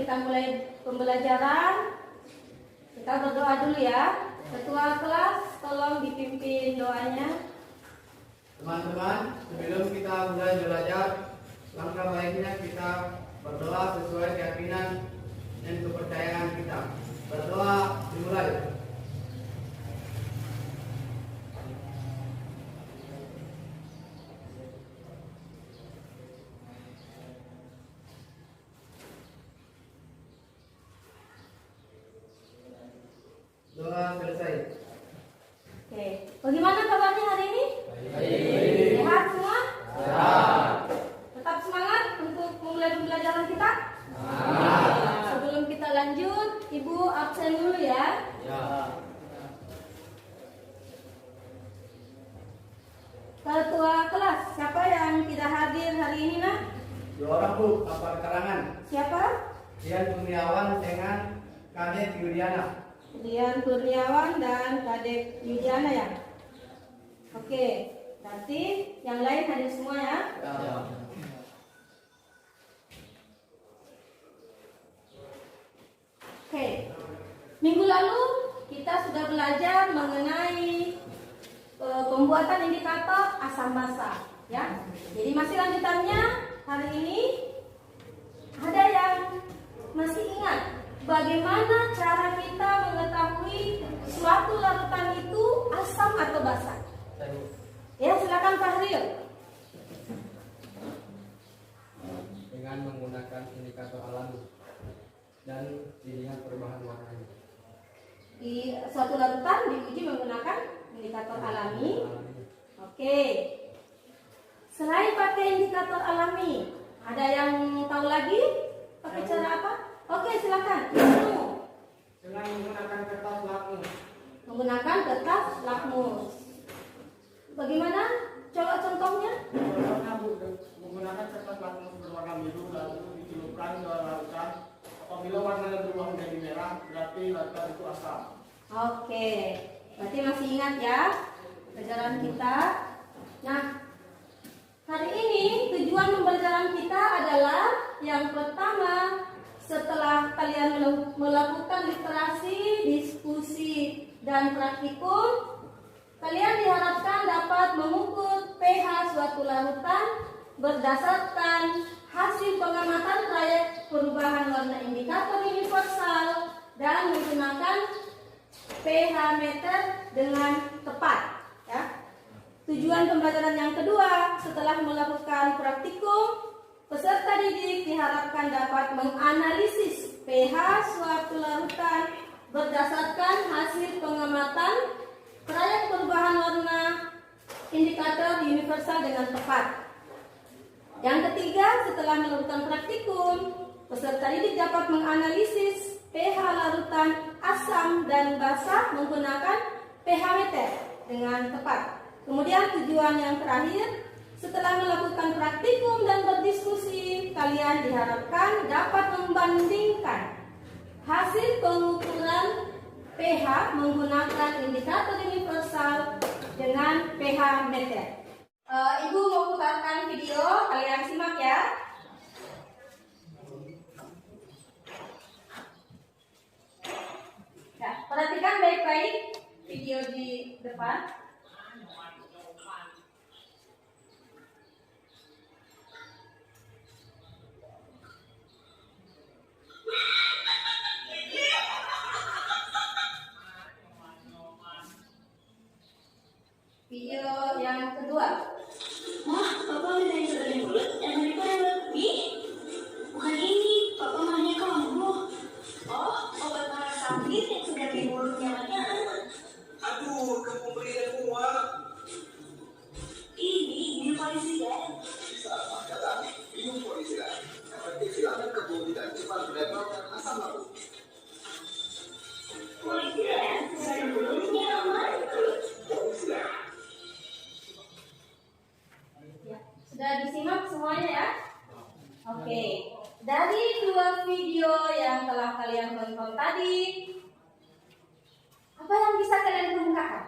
kita mulai pembelajaran. Kita berdoa dulu ya. Ketua kelas, tolong dipimpin doanya. Teman-teman, sebelum kita mulai belajar, langkah baiknya kita berdoa sesuai keyakinan dan kepercayaan kita. Berdoa dimulai. Doa selesai. Oke, bagaimana kabarnya hari ini? Baik. Sehat semua? Sehat. Tetap semangat untuk memulai pembelajaran kita? Sebelum kita lanjut, Ibu absen dulu ya. Ya. Ketua kelas, siapa yang tidak hadir hari ini nak? 2 orang Bu, kapal karangan. Siapa? Dian Kurniawan dengan Kadek Yuliana. Dian Kurniawan dan Kadek Yudiana ya. Oke, nanti yang lain hadir semua ya. Ya. Oke, minggu lalu kita sudah belajar mengenai pembuatan indikator asam basa ya. Jadi masih lanjutannya hari ini ada yang masih ingat bagaimana cara kita mengetahui suatu larutan itu asam atau basa? Ya, silakan Pak Rio. Dengan menggunakan indikator alami dan dilihat perubahan warnanya. Di suatu larutan diuji menggunakan indikator alami. Oke. Selain pakai indikator alami, ada yang tahu lagi pakai cara apa? Oke, silakan. Dengan menggunakan kertas lakmus. Menggunakan kertas lakmus. Bagaimana? Coba contohnya. Contohnya Bu, menggunakan kertas lakmus berwarna biru lalu dicelupkan ke larutan. Apabila warnanya berubah menjadi merah, berarti larutan itu asam. Oke. Berarti masih ingat ya pelajaran kita. Nah, hari ini tujuan pembelajaran kita adalah yang pertama, setelah kalian melakukan literasi, diskusi, dan praktikum, kalian diharapkan dapat mengukur pH suatu larutan berdasarkan hasil pengamatan trayek perubahan warna indikator universal dan menggunakan pH meter dengan tepat. Ya. Tujuan pembelajaran yang kedua, setelah melakukan praktikum, peserta didik diharapkan dapat menganalisis pH suatu larutan berdasarkan hasil pengamatan trayek perubahan warna indikator universal dengan tepat. Yang ketiga, setelah melakukan praktikum, peserta didik dapat menganalisis pH larutan asam dan basa menggunakan pH meter dengan tepat. Kemudian tujuan yang terakhir, setelah melakukan praktikum dan berdiskusi, kalian diharapkan dapat membandingkan hasil pengukuran pH menggunakan indikator universal dengan pH meter. Ibu mau putarkan video, kalian simak ya. Nah, perhatikan baik-baik video di depan. Video yang kedua. Mah, papa udah dari sebenarnya mulut dan daripada lebih. Bukan ini, papa mahnya kamu. Oh, obat marah sakit yang sudah di mulutnya mana? Aduh, kamu berikan semua. Ini polisi kan? Salah kata, minum polisi lah. Efektif hilangkan kebun dan cepat melepaskan asam lambung. Polisi kan? Sudah di mulutnya aman. Polisi lah. Ya, sudah disimak semuanya ya? Oke. Dari dua video yang telah kalian tonton tadi, apa yang bisa kalian kemukakan?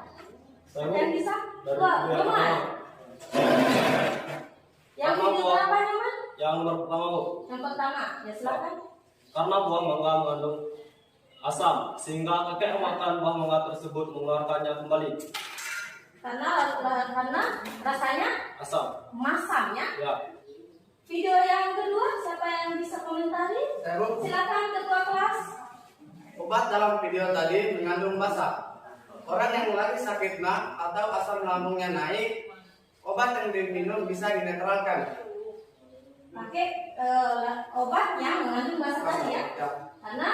Ada yang bisa? Wah, Roman. Yang video berapa, Roman? Yang nomor pertama, Bu. Yang pertama, ya silakan. Karena buah mangga mengandung asam, sehingga kakek memakan buah mangga tersebut mengeluarkannya kembali. Karena rasanya Asam. masam ya. Ya. Video yang kedua, siapa yang bisa komentari? Saya Bu. Silakan ketua kelas. Obat dalam video tadi mengandung basa. Orang yang lagi sakit mah atau asam lambungnya naik, obat yang diminum bisa dinetralkan. Pakai obatnya mengandung basa tadi ya. Ya. Karena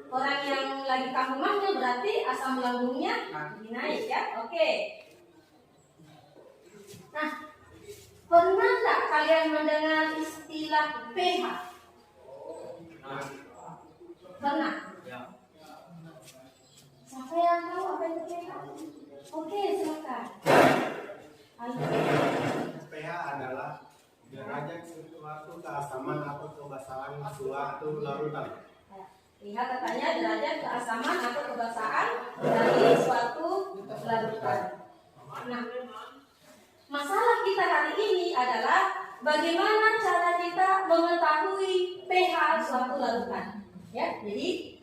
orang yang lagi kambuhnya berarti asam lambungnya naik ya. Oke. Nah, pernah nggak kalian mendengar istilah pH? Pernah. Ya. Siapa yang tahu apa itu pH? Oke, silakan. Ayo. pH adalah derajat suatu keasaman atau kebasaan suatu larutan. Lihat katanya derajat keasaman atau kebasaan dari suatu larutan. Nah, masalah kita hari ini adalah bagaimana cara kita mengetahui pH suatu larutan. Ya, jadi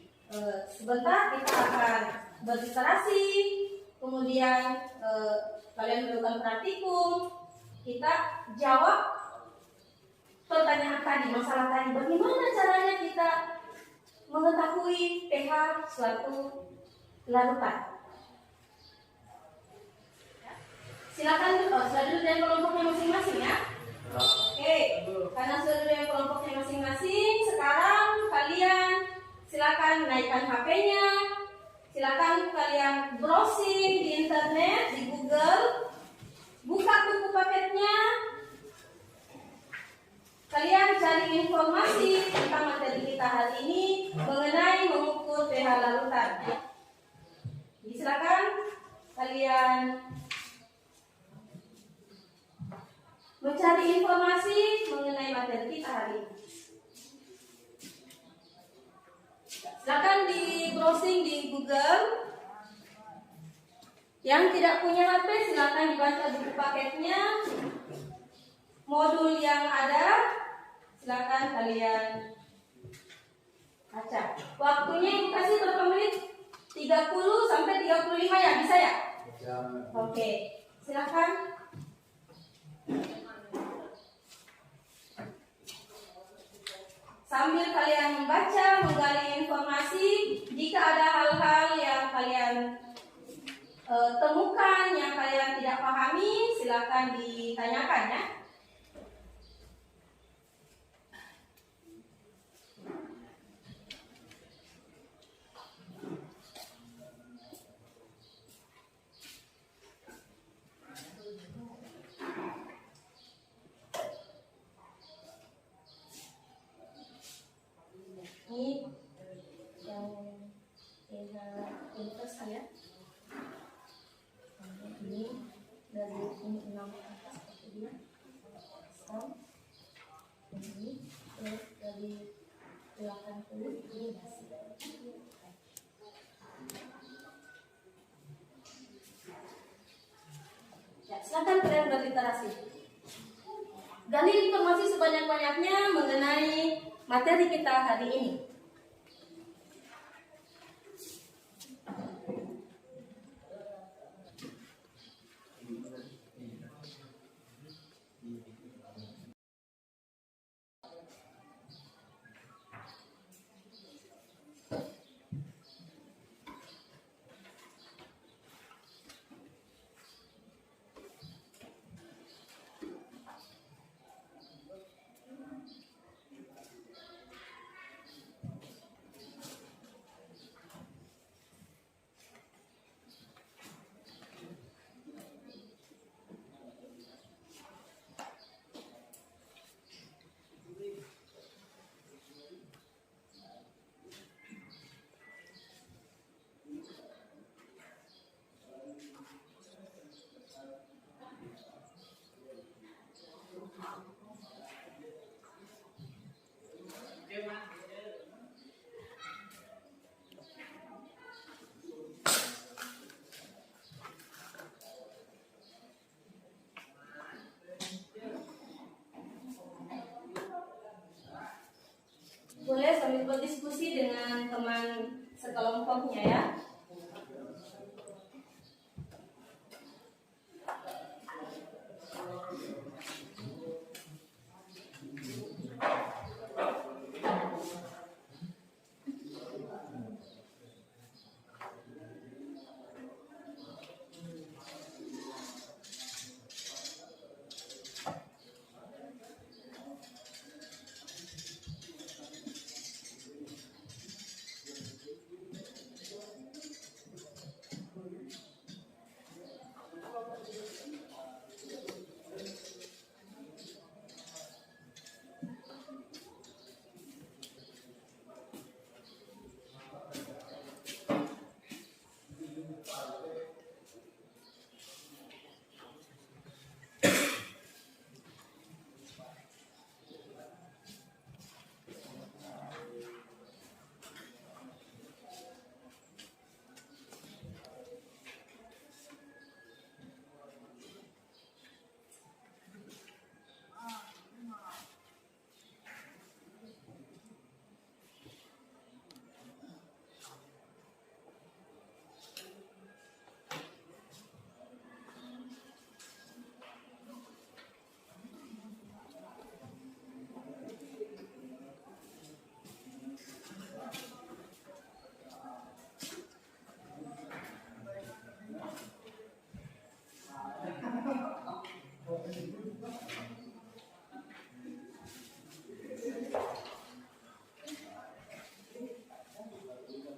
sebentar kita akan berliterasi, kemudian kalian melakukan praktikum, kita jawab pertanyaan tadi, masalah tadi. Bagaimana caranya kita mengetahui pH suatu larutan? Silakan sudah dulu dari kelompoknya masing-masing ya. Oke, karena sudah dari kelompoknya masing-masing, sekarang kalian silakan naikkan HP-nya, silakan kalian browsing di internet, di Google, buka buku paketnya, kalian cari informasi tentang materi kita hari ini mengenai mengukur pH larutan. Jadi silakan kalian mencari informasi mengenai materi kita hari ini. Silakan di browsing di Google. Yang tidak punya HP silakan dibaca buku paketnya. Modul yang ada silakan kalian baca. Waktunya yang dikasih berapa menit? 30 sampai 35 ya, bisa ya? Oke, silakan. Sambil kalian membaca, menggali informasi, jika ada hal-hal yang kalian temukan, yang kalian tidak pahami, silakan ditanyakan ya. Ini yang universal ya. Ini dari ini 6 atas seperti ini. Ini dari 80 ini basi. Ya, silakan kalian berliterasi. Gali informasi sebanyak-banyaknya mengenai materi kita hari ini. contohnya ya.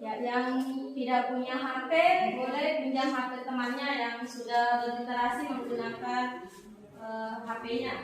Ya, yang tidak punya HP boleh pinjam HP temannya yang sudah berliterasi menggunakan HP-nya.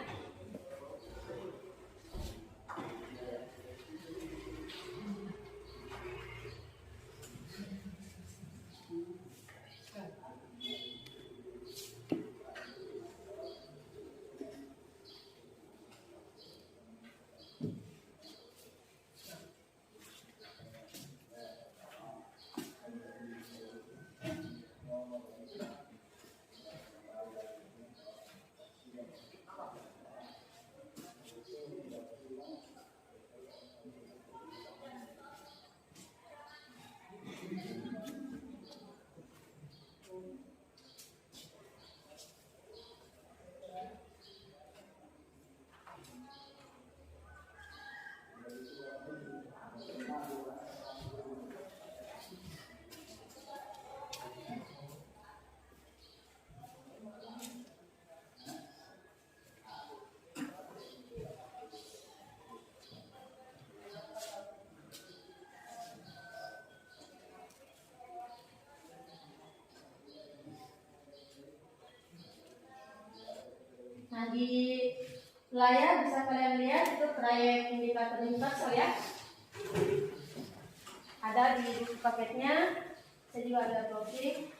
Nah, di layar bisa kalian lihat itu trayek indikator universal ya. Ada di buku paketnya. Saya juga ada browsing.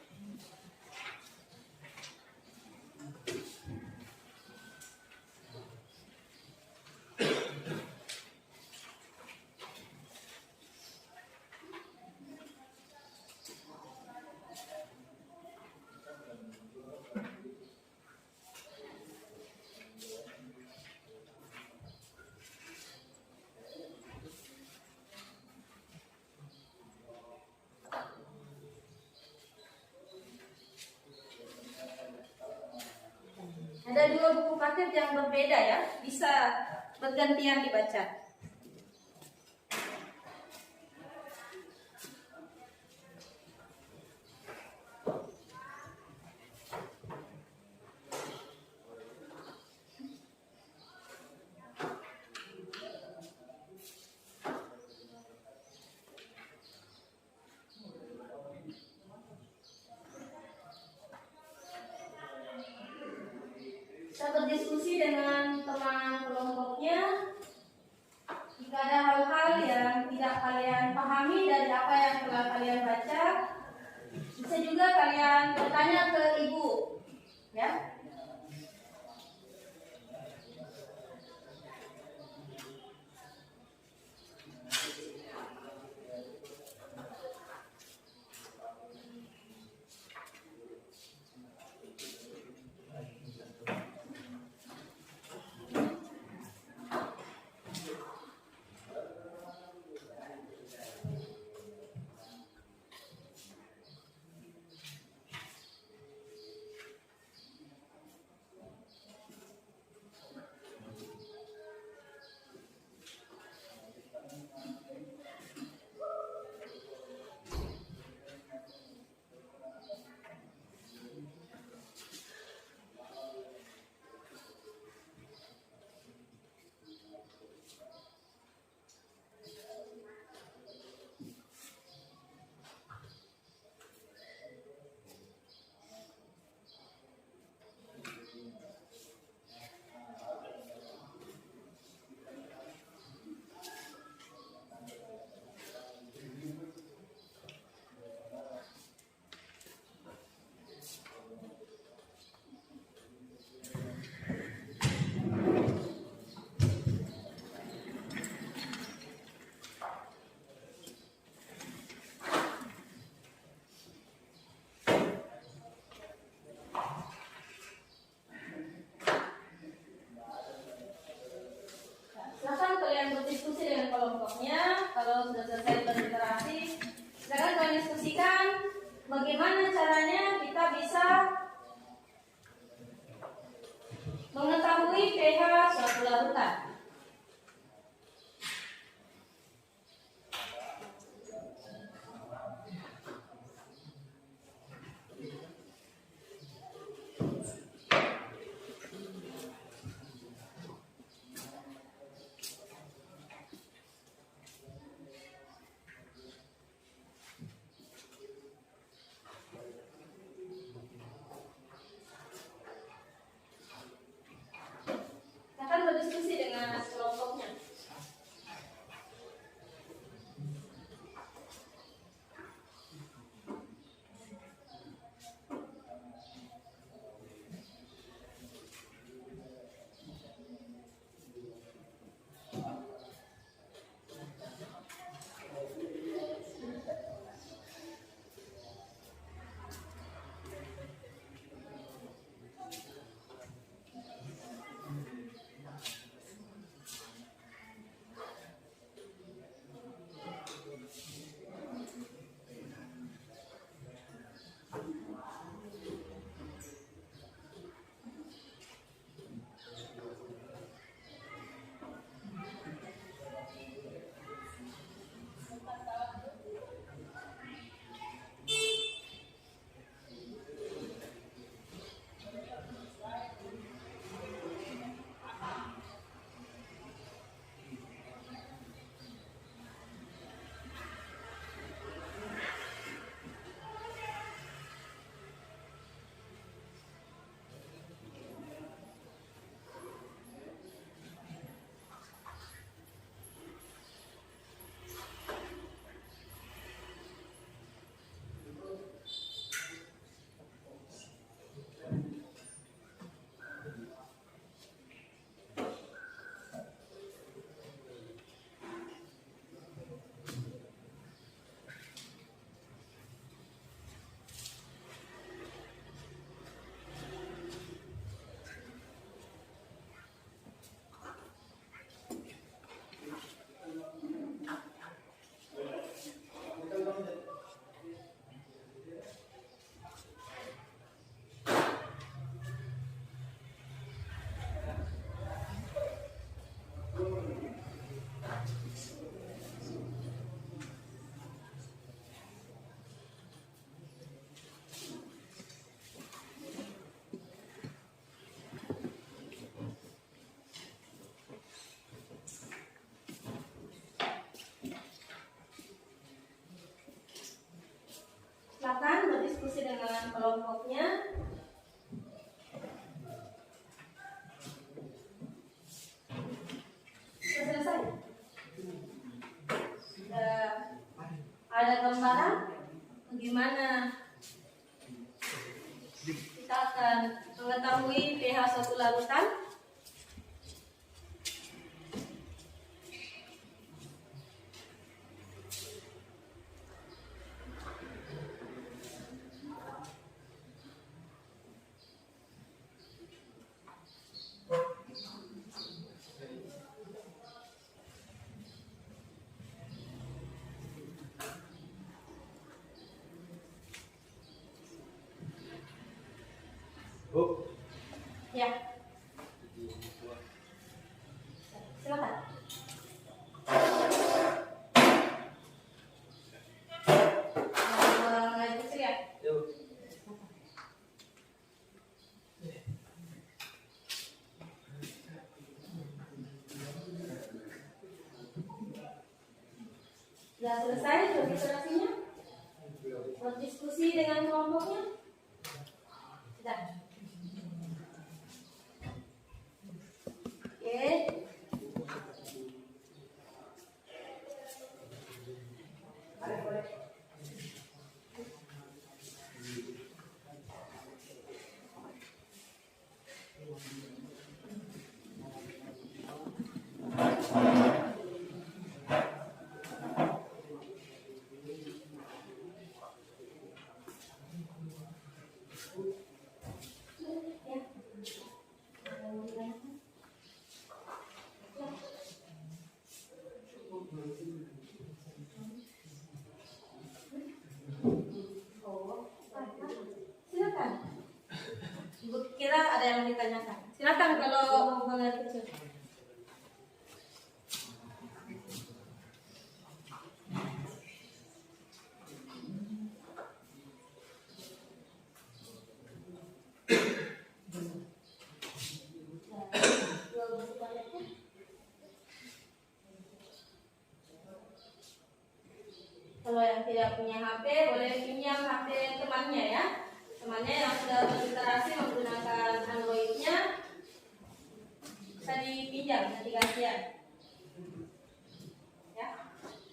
Ada dua buku paket yang berbeda ya, bisa bergantian dibaca. Bisa berdiskusi dengan teman kelompoknya. Jika ada hal-hal yang tidak kalian pahami dari apa yang telah kalian baca, bisa juga kalian bertanya ke ibu, ya. kelompoknya. Kalau sudah selesai berinteraksi, silakan kalian diskusikan bagaimana caranya kita bisa mengetahui pH suatu larutan. Akan berdiskusi dengan kelompoknya. Silakan berdiskusi dengan kelompoknya. Sudah selesai? Sudah ada gambaran bagaimana kita akan mengetahui pH suatu larutan? Bu, Ya. Silakan. Mau diskusi ya? yuk. Sudah selesai registrasinya? Berdiskusi dengan kelompoknya? Sudah. Oke. Ya. besar kalau buang air kecil. Kalau yang tidak punya HP boleh pinjam HP temannya ya. Temannya yang sudah berliterasi menggunakan Android-nya bisa dipinjam nanti gantian. Ya.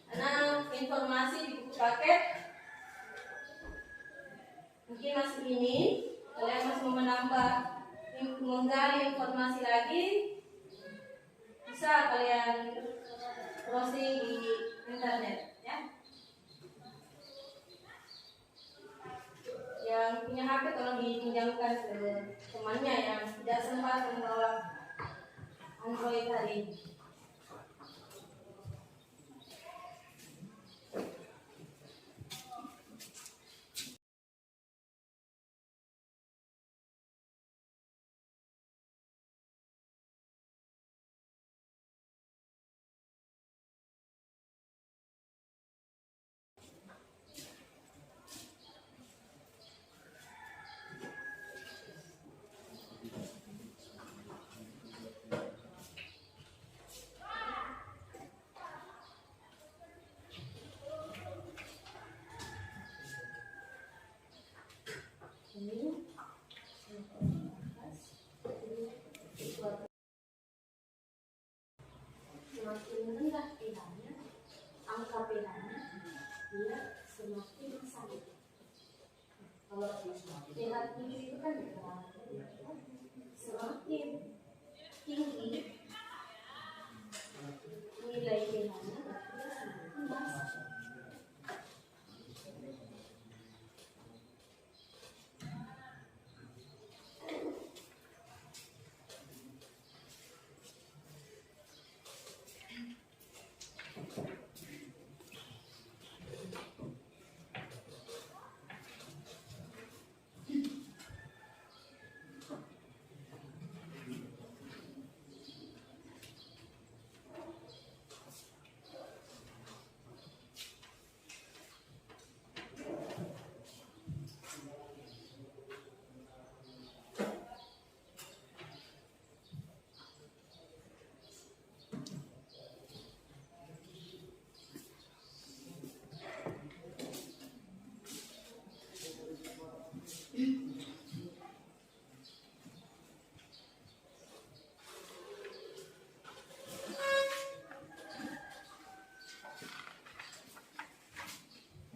Karena informasi di buku paket mungkin masih ini, kalian masih mau menambah menggali informasi lagi, bisa kalian browsing di internet ya. Yang punya HP tolong dipinjamkan ke temannya yang tidak sempat membawa Android hari ini. Semakin rendah pH-nya, angka pH-nya, dia semakin besar. Kalau pH 7 itu kan semakin tinggi nilai pH-nya, dia semakin basah.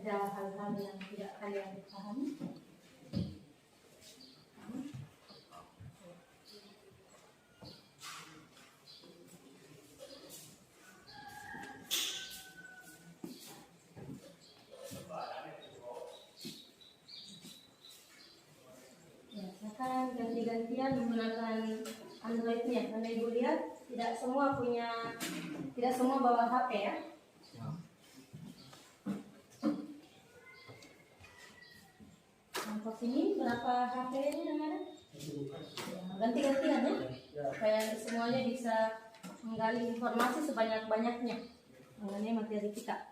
Ada hal-hal yang tidak kalian pahami? Ya, sekarang ganti-gantian menggunakan Android-nya. Karena ibu lihat tidak semua bawa HP ya. Angkot ini berapa HP-nya yang ada? Ya, ganti-gantian ya, supaya semuanya bisa menggali informasi sebanyak-banyaknya mengenai materi kita.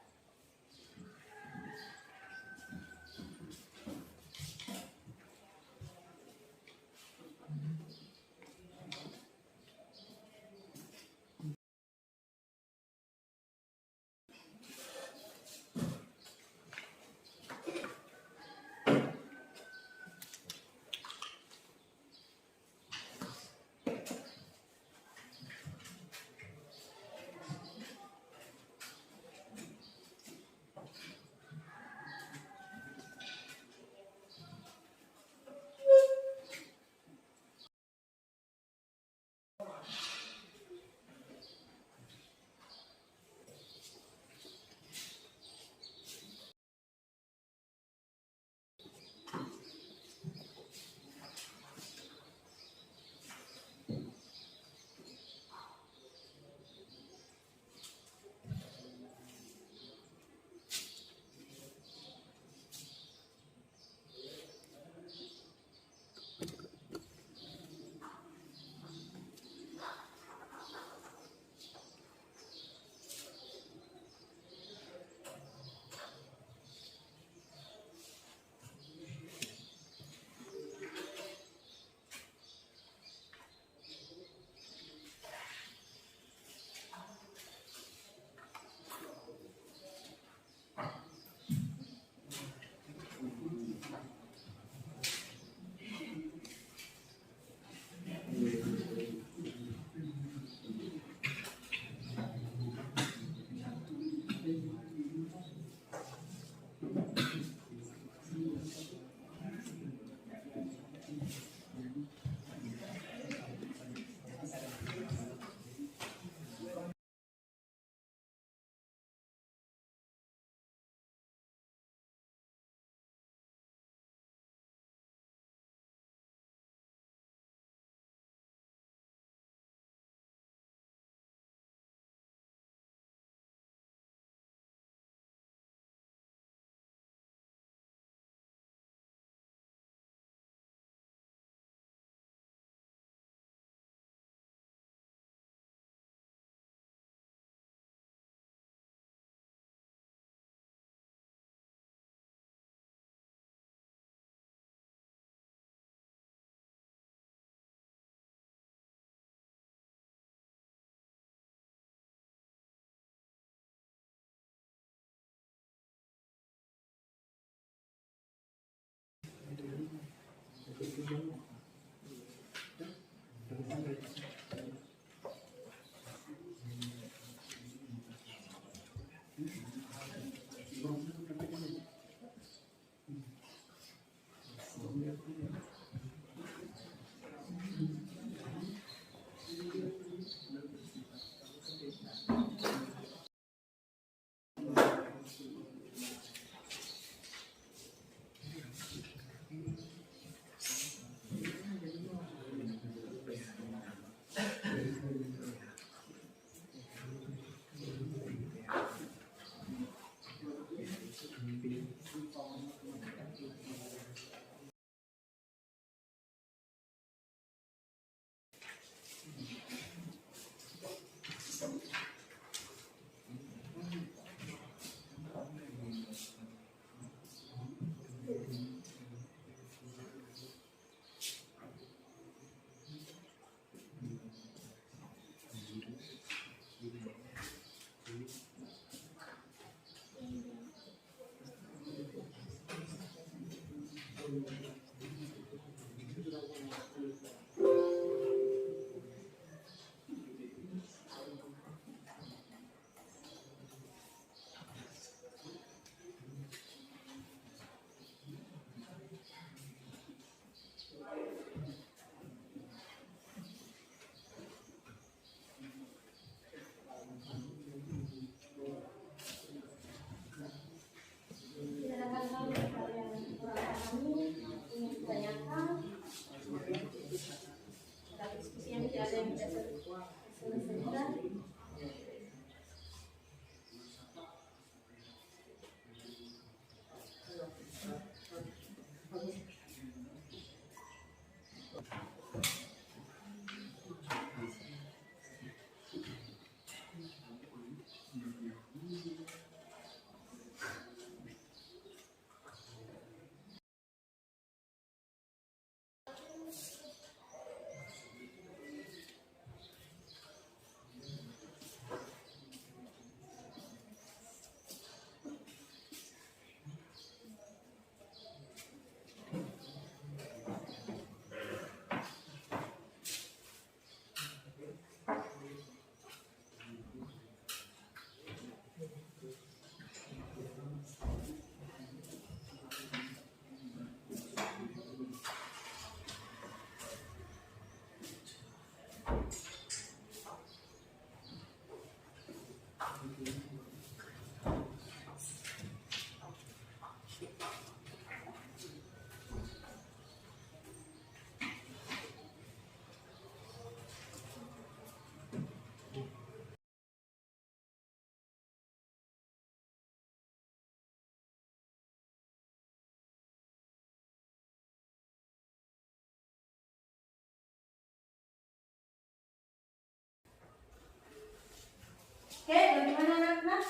Oke, bagaimana anak-anak?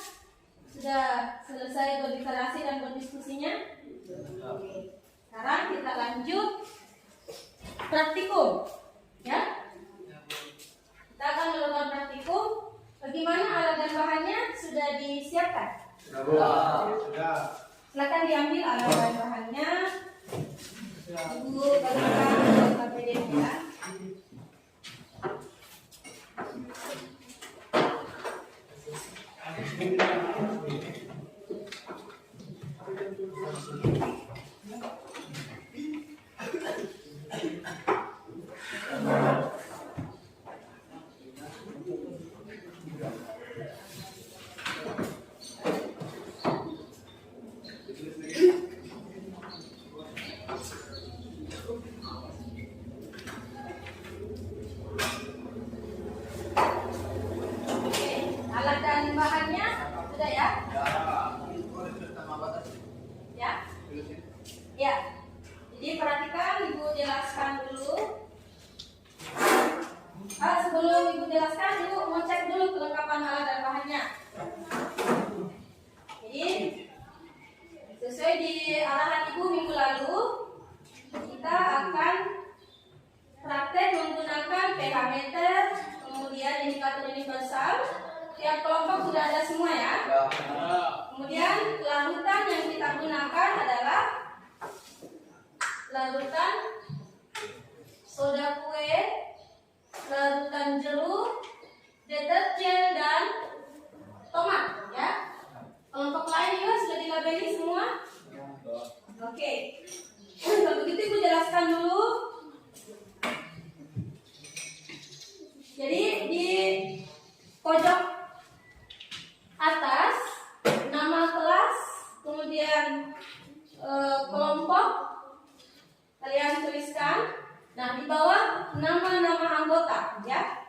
Sudah selesai berdeklarasi dan berdiskusinya? Oke. Sekarang kita lanjut praktikum. Ya? Kita akan melakukan praktikum. Bagaimana alat dan bahannya? Sudah disiapkan? Sudah. Silakan diambil alat dan bahannya. Ibu bagikan KPD ya. Alat dan bahannya sudah ya? Ya? Ya. Jadi perhatikan, Ibu jelaskan dulu. Sebelum Ibu jelaskan, Ibu mau cek dulu kelengkapan alat dan bahannya. Jadi sesuai di arahan Ibu minggu lalu, kita akan praktek menggunakan pH meter, kemudian indikator universal. Tiap kelompok sudah ada semua ya. Kemudian larutan yang kita gunakan adalah larutan soda kue, larutan jeruk, deterjen dan tomat ya. Kelompok lain juga sudah dilabeli semua. Oke. Kalau begitu Ibu jelaskan dulu. Jadi di pojok atas nama kelas, kemudian kelompok kalian tuliskan. Nah, di bawah nama-nama anggota ya.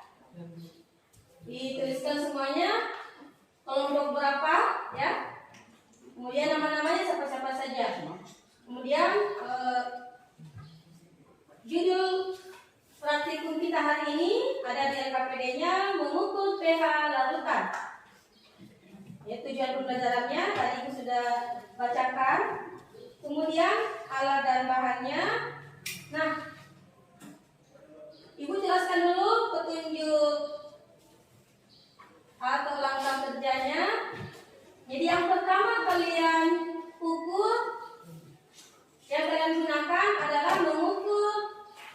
Dituliskan semuanya, kelompok berapa ya. Kemudian nama-namanya siapa-siapa saja. Kemudian judul praktikum kita hari ini ada di LKPD-nya mengukur pH larutan. Ya, tujuan pembelajarannya tadi Ibu sudah bacakan. Kemudian alat dan bahannya. Nah, Ibu jelaskan dulu petunjuk atau langkah kerjanya. Jadi yang pertama kalian ukur, yang kalian gunakan adalah mengukur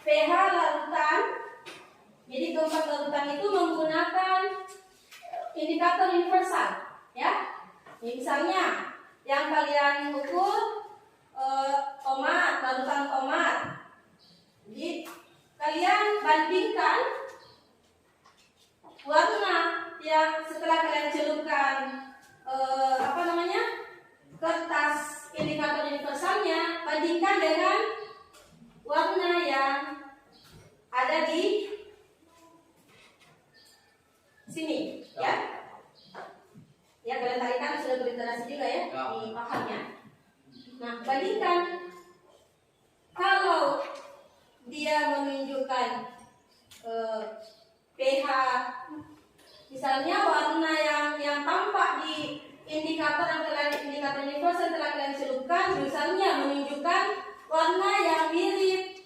pH larutan. Jadi keempat larutan itu menggunakan indikator universal, ya. Misalnya yang kalian ukur tomat, larutan tomat. Jadi kalian bandingkan warna yang setelah kalian celupkan kertas indikator universalnya, bandingkan dengan warna yang ada di sini, ya. Ya, kalian tarikan sudah berliterasi juga ya, di pahamnya. Nah, bandingkan. Kalau dia menunjukkan pH, misalnya warna yang tampak di indikator universal telah kalian celupkan, misalnya menunjukkan warna yang mirip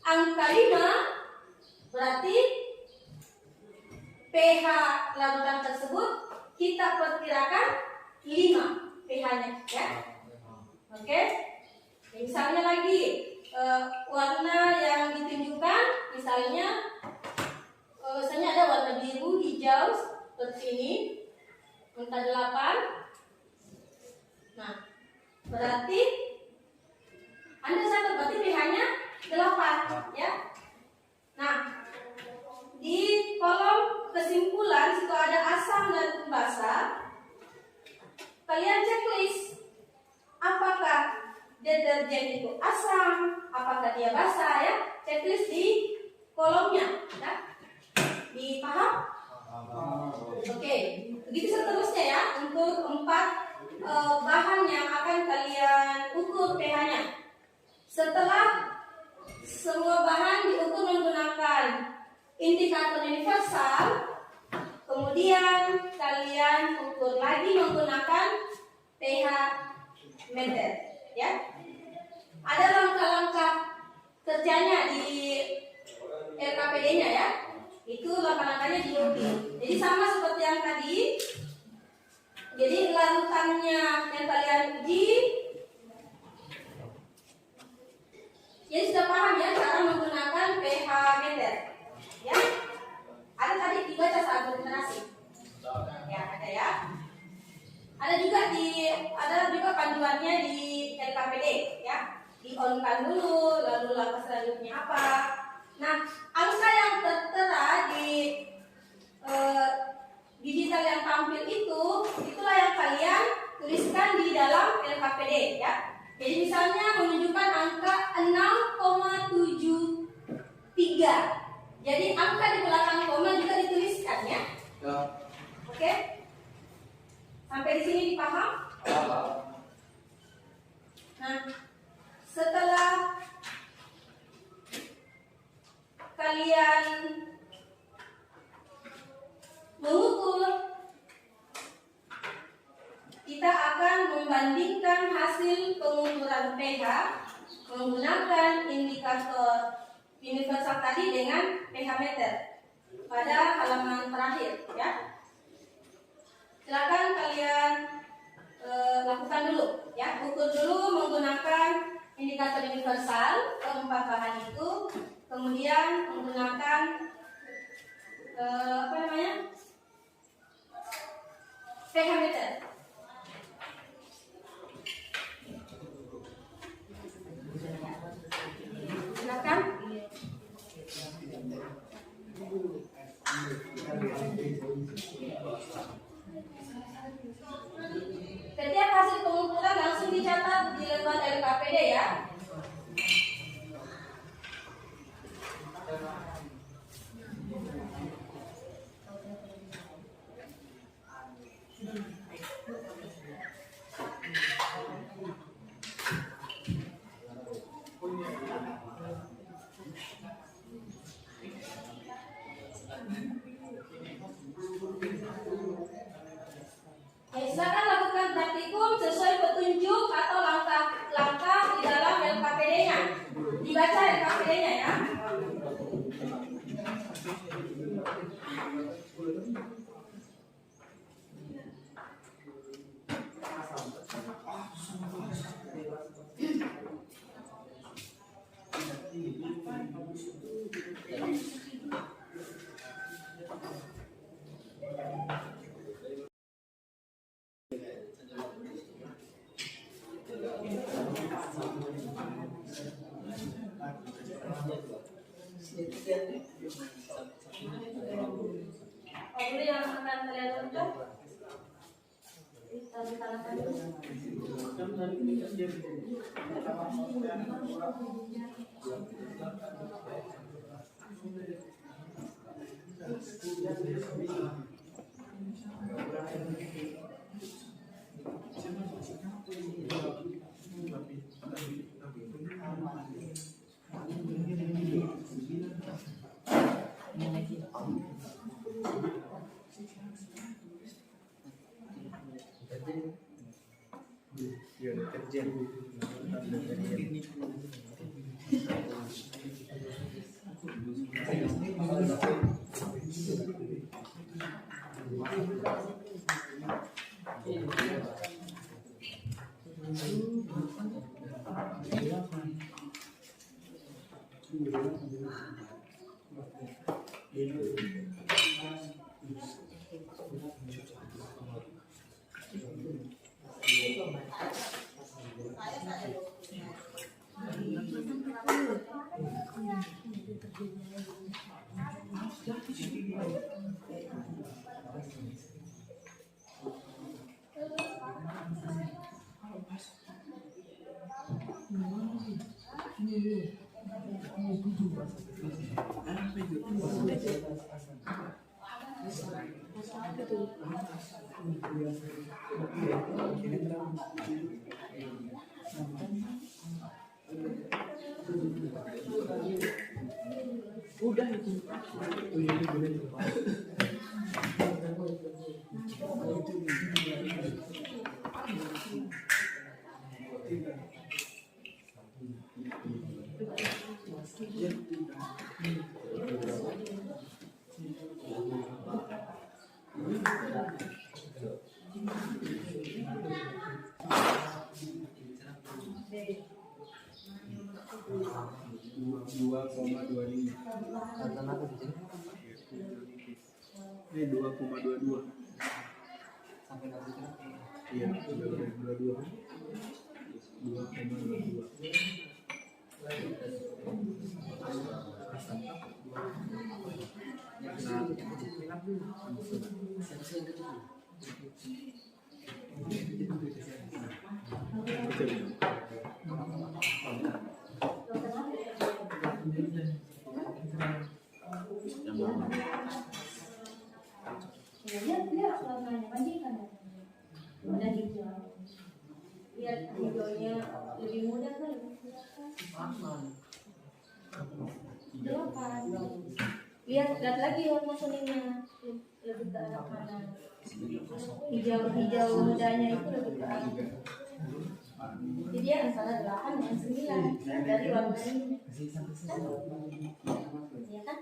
angka 5, berarti pH larutan tersebut kita perkirakan 5 pH-nya, ya. Oke. Misalnya lagi warna yang ditunjukkan, misalnya ada warna biru, hijau seperti ini, angka 8. Nah, berarti Anda catat berarti pH-nya 8, ya. Nah, di kolom kesimpulan situ ada asam dan basa. Kalian checklist apakah deterjen itu asam, apakah dia basa, ya. Checklist di kolomnya, ya. Dipaham? Oke, begitu seterusnya ya untuk 4 bahan yang akan kalian ukur pH-nya. Setelah semua bahan diukur menggunakan indikator universal, kemudian kalian ukur lagi menggunakan pH meter, ya. Ada langkah-langkah kerjanya di LKPD-nya, ya. Itu langkah-langkahnya diukir. Jadi sama seperti yang tadi. Jadi larutannya yang kalian uji. Jadi sudah paham ya cara menggunakan pH meter, ya. Ada tadi dibaca saat berinteraksi. Ya, ada ya. Ada juga panduannya di LKPD, ya. Di-on-kan dulu, lalu langkah selanjutnya apa. Nah, angka yang tertera di digital yang tampil itulah yang kalian tuliskan di dalam LKPD, ya. Jadi misalnya menunjukkan angka 6,73. Jadi angka di belakang koma juga dituliskan, ya. Oke? Sampai di sini dipaham? Nah, setelah kalian mengukur, kita akan membandingkan hasil pengukuran pH menggunakan indikator universal tadi dengan pH meter pada halaman terakhir, ya. Silakan kalian lakukan dulu, ya. Ukur dulu menggunakan indikator universal keempat bahan itu. Kemudian kemudian menggunakan apa namanya, pH meter. Silakan. Setiap hasil pengukuran langsung dicatat di lembar LKPD ya. Silakan lakukan praktikum sesuai petunjuk atau langkah-langkah di dalam LKPD-nya. Dibaca LKPD-nya ya. Dulu yang akan kalian tonton, kita ditanakan dulu. Ini 2,22. Sampai nanti Iya, 2,22. 2,22. Lihat warnanya bandingkan udah hijau. Lihat hijaunya lebih muda kan, lebih kelihatan. Lihat lagi warna kuningnya lebih ke arah kanan. Hijau mudanya itu lebih ke arah. Jadi dia antara 8 dan 9 dari warna ini. Ya kan?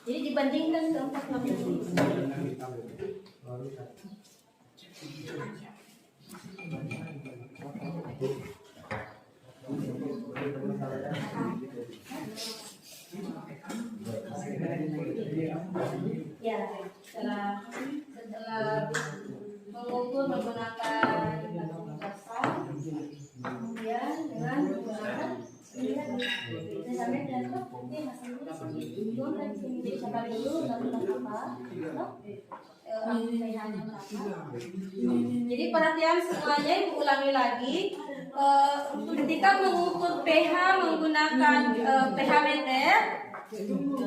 Jadi dibandingkan keempat warna ini. minum dan sini dicatat dulu tentang apa? Jadi perhatian semuanya, ibu ulangi lagi. Ketika mengukur pH menggunakan pH meter,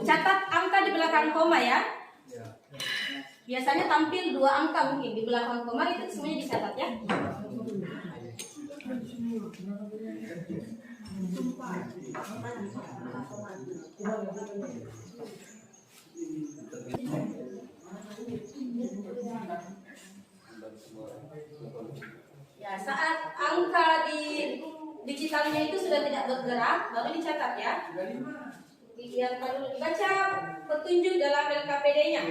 catat angka di belakang koma ya. Biasanya tampil 2 angka mungkin di belakang koma, itu semuanya dicatat ya. Ya, saat angka di digitalnya itu sudah tidak bergerak, baru dicatat ya. Yang perlu dibaca petunjuk dalam LKPD-nya.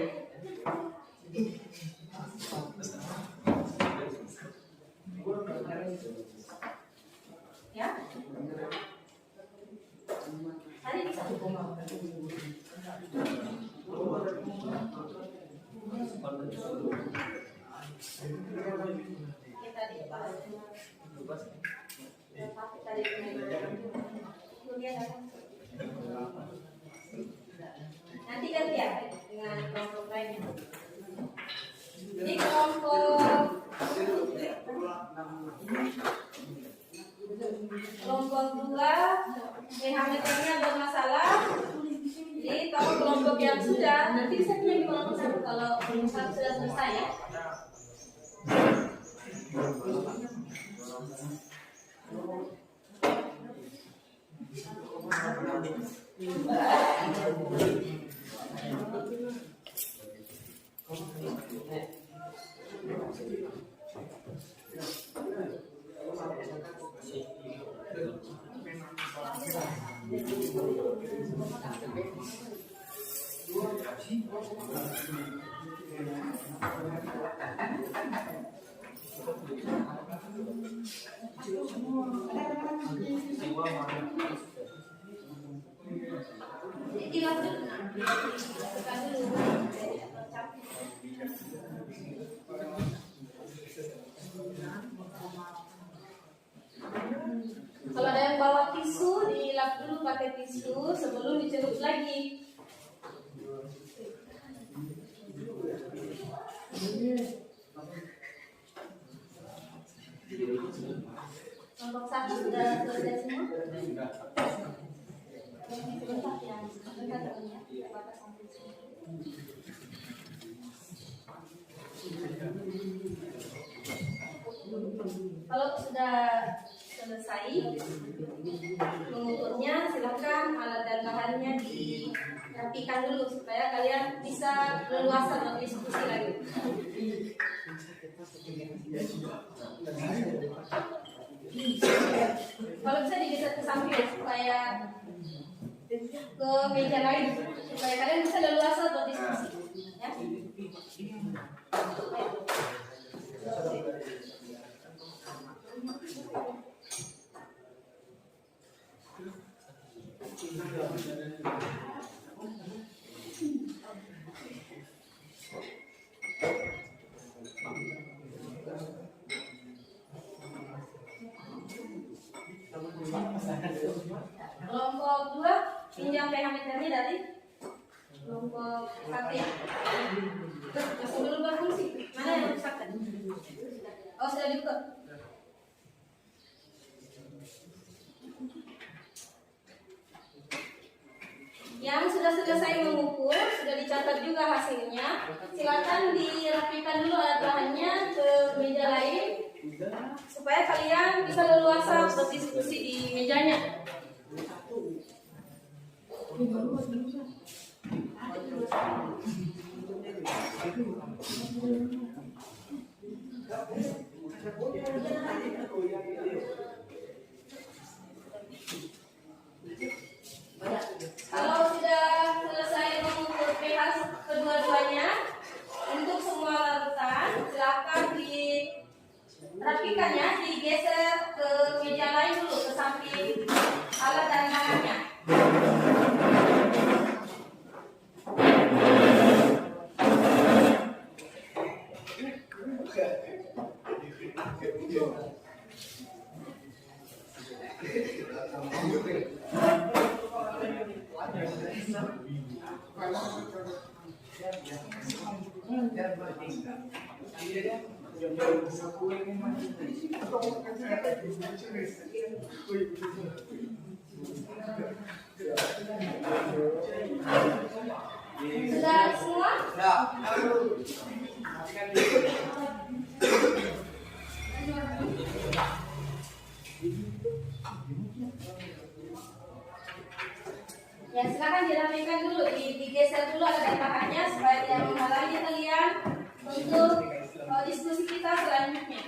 Ya. Tadi bisa. Nanti ganti ya dengan kelompok lainnya. Jadi kelompok 2 pH meternya bermasalah. Jadi kalau kelompok yang sudah, nanti bisa pinjam di kelompok 1 kalau kelompok sudah selesai ya. Kalau ada yang bawa tisu, dilap dulu pakai tisu sebelum dicelup lagi. Kelompok 1 sudah selesai semua? Sebentar ya, sebentar ya. Kalau sudah selesai mengukurnya, silakan alat dan bahannya dirapikan dulu supaya kalian bisa leluasa berdiskusi lagi. Kalau bisa digeser ke samping supaya ke meja lain supaya kalian bisa leluasa berdiskusi ya. Kelompok 2 pinjam pH meternya dari kelompok 1 ya. Masih belum berfungsi. Mana yang rusak tadi? Oh, sudah dibuka. Yang sudah selesai mengukur, sudah dicatat juga hasilnya. Silakan dirapikan dulu alat bahannya ke meja lain supaya kalian bisa leluasa berdiskusi di mejanya. Kalau sudah selesai mengukur pH kedua-duanya untuk semua larutan, silakan dirapikan ya, digeser ke meja lain dulu, ke samping alat dan bahannya. Sudah semua? Ya. Ya, silakan dirapikan dulu, digeser dulu agar bahannya supaya tidak menghalangi kalian untuk diskusi kita selanjutnya.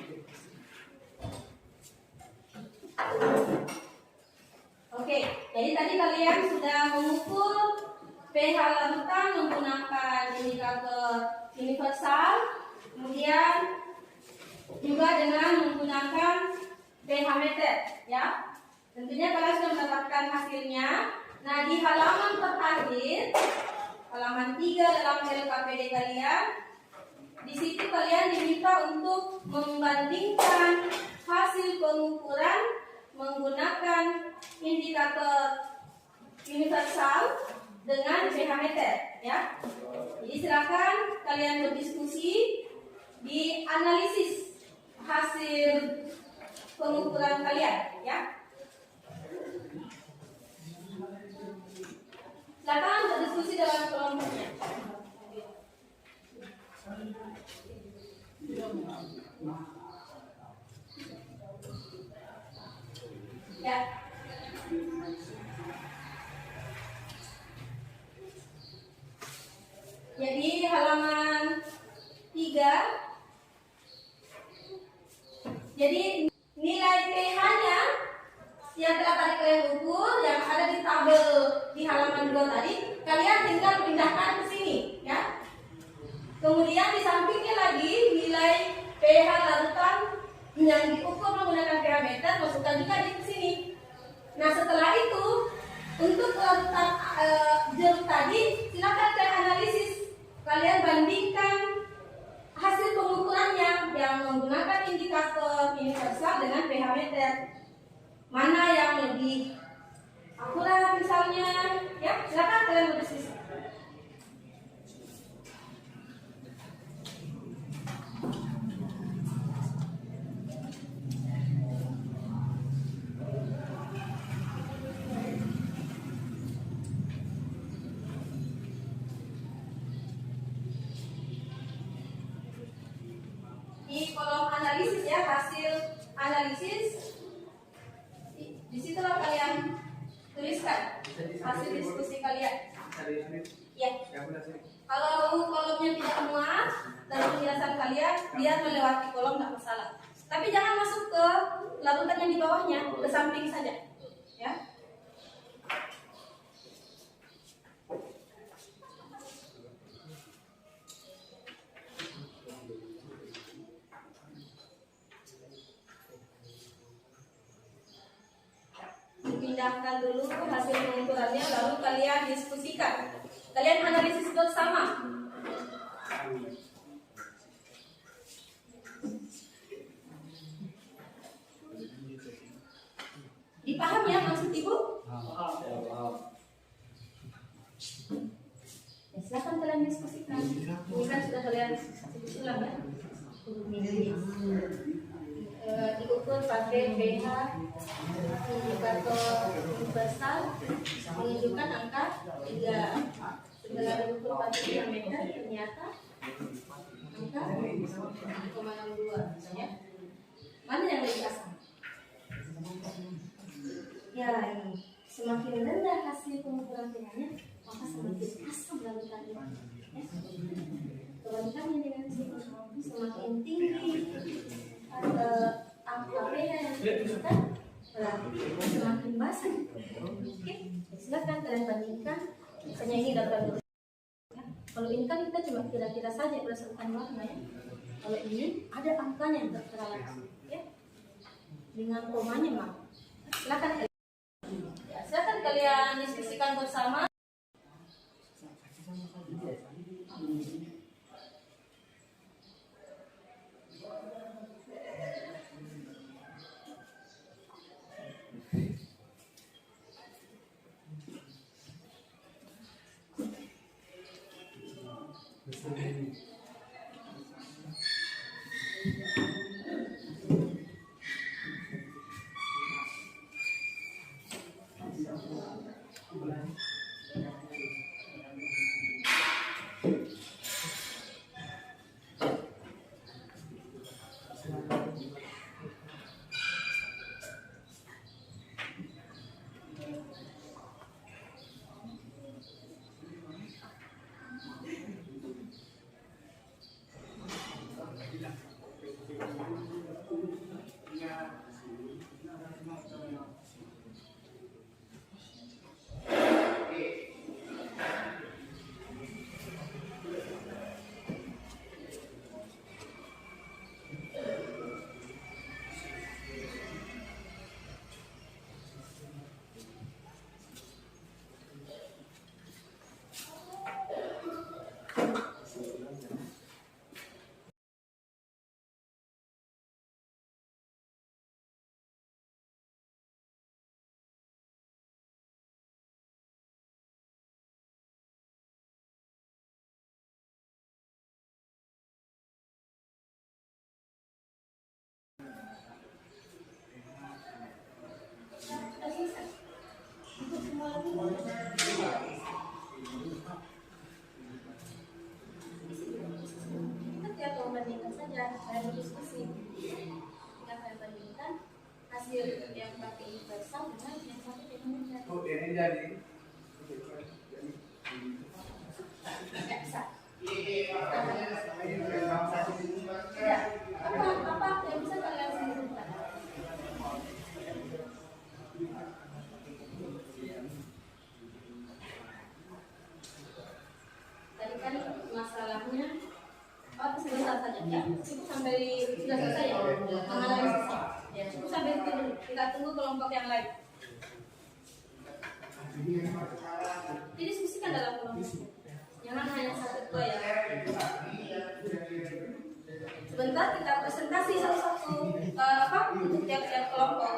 Oke, jadi tadi kalian sudah mengukur pH larutan menggunakan indikator universal, kemudian juga dengan menggunakan pH meter, ya. Tentunya kalian sudah mendapatkan hasilnya. Nah, di halaman terakhir, halaman 3 dalam LKPD kalian, di situ kalian diminta untuk membandingkan hasil pengukuran menggunakan indikator universal dengan pH meter, ya. Jadi silakan kalian berdiskusi di analisis hasil pengukuran kalian, ya. Silakan berdiskusi dalam kelompoknya. Ya. Jadi halaman 3. Jadi nilai pH-nya yang telah tadi kalian ukur yang ada di tabel di halaman 2 tadi, kalian tinggal pindahkan ke sini, ya. Kemudian di sampingnya lagi nilai pH larutan yang diukur menggunakan pH meter masukkan juga di sini. Nah, setelah itu untuk larutan jeruk tadi silakan kalian analisis, kalian bandingkan hasil pengukurannya yang menggunakan indikator universal dengan pH meter. Mana yang lebih akurat misalnya, ya, silakan kalian berdiskusi. Di kolom analisis, ya, hasil analisis. Di situlah kalian tuliskan hasil diskusi kalian. Ya. Kalau kolomnya tidak muat dan penjelasan kalian, biar melewati kolom tidak masalah. Tapi jangan masuk ke larutan yang di bawahnya, ke samping saja. Ya. Dipindahkan dulu hasil pengukurannya, lalu kalian diskusikan. Kalian analisis bersama. Dipaham ya maksud Ibu? Ya, silakan kalian diskusikan. Ini kan sudah kalian ulang, ya. Diukur pakai pH indikator universal menunjukkan angka 3. Setelah diukur pakai pH meter ternyata angka 0,62, ya. Mana yang lebih asam? Ya, ini semakin rendah hasil pengukuran pH-nya, maka semakin asam larutannya. Ya. Kebalikannya dengan semakin tinggi angka pH yang diberikan, semakin basah. Oke, silakan kalian bandingkan. Misalnya ini data dulu. Ya. Kalau ini kan kita cuma kira-kira saja berdasarkan warna, ya. Kalau ini ada angkanya yang tertera langsung, ya, dengan komanya mah. Silakan. Ya, silakan kalian diskusikan bersama. Bandingkan saja, saya berdiskusi. Jika saya bandingkan hasil yang pakai universal dengan yang pakai determinan. Oh, ini jadi. Tidak bisa. Tidak. Apa yang bisa kalian simpulkan? Tadi kan masalahnya selesai saja ya, cukup sampai sudah selesai ya menganalisisnya. Ya, cukup sampai itu dulu. Kita tunggu kelompok yang lain. Didiskusikan dalam kelompok. Jangan hanya satu dua ya. Sebentar kita presentasi satu-satu untuk tiap-tiap kelompok.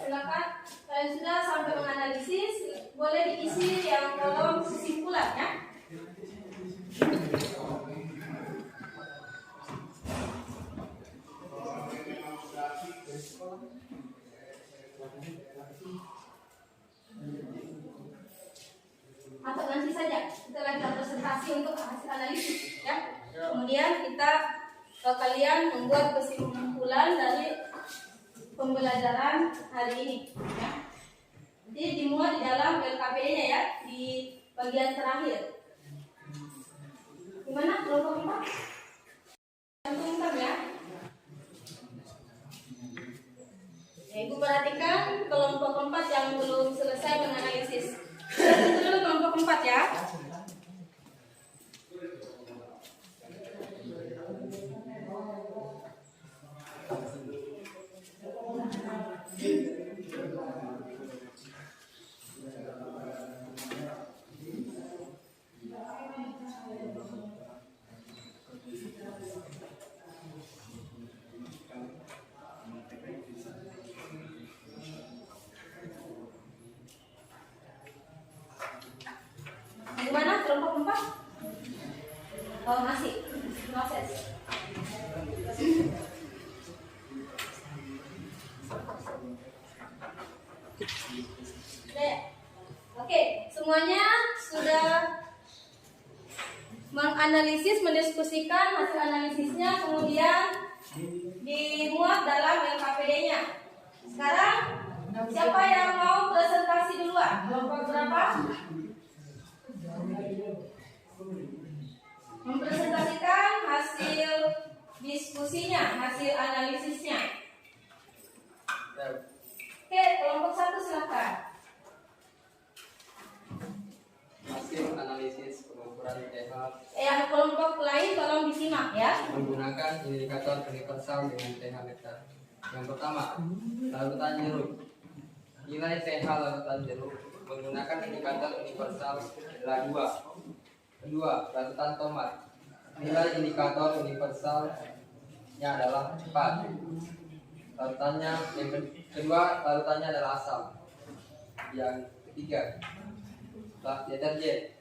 Silakan, kalian sudah sampai menganalisis, boleh diisi yang kolom kesimpulan ya. Atau nanti saja setelah kita presentasi untuk hasil analisis ya. Kemudian kalian membuat kesimpulan dari pembelajaran hari ini ya. Jadi KPD-nya ya di bagian terakhir. Gimana kelompok 4? Cantumkan ya. Ibu perhatikan kelompok 4 yang belum selesai menganalisis. Itu dulu kelompok 4 ya. Gimana kelompok 4? Oh masih proses. Oke, semuanya sudah menganalisis, mendiskusikan hasil analisisnya, kemudian dimuat dalam LKPD-nya. Sekarang siapa yang mau presentasi duluan? Kelompok berapa? Mempresentasikan hasil diskusinya, hasil analisisnya. Oke, kelompok 1 silakan. Hasil analisis pengukuran pH Yang kelompok lain tolong disimak ya. menggunakan indikator universal dengan pH meter. Yang pertama, larutan jeruk. Nilai pH larutan jeruk menggunakan indikator universal adalah 2. Kedua, larutan tomat. Nilai indikator universalnya adalah 4. Larutannya yang kedua, larutannya adalah asam. Yang ketiga, deterjen.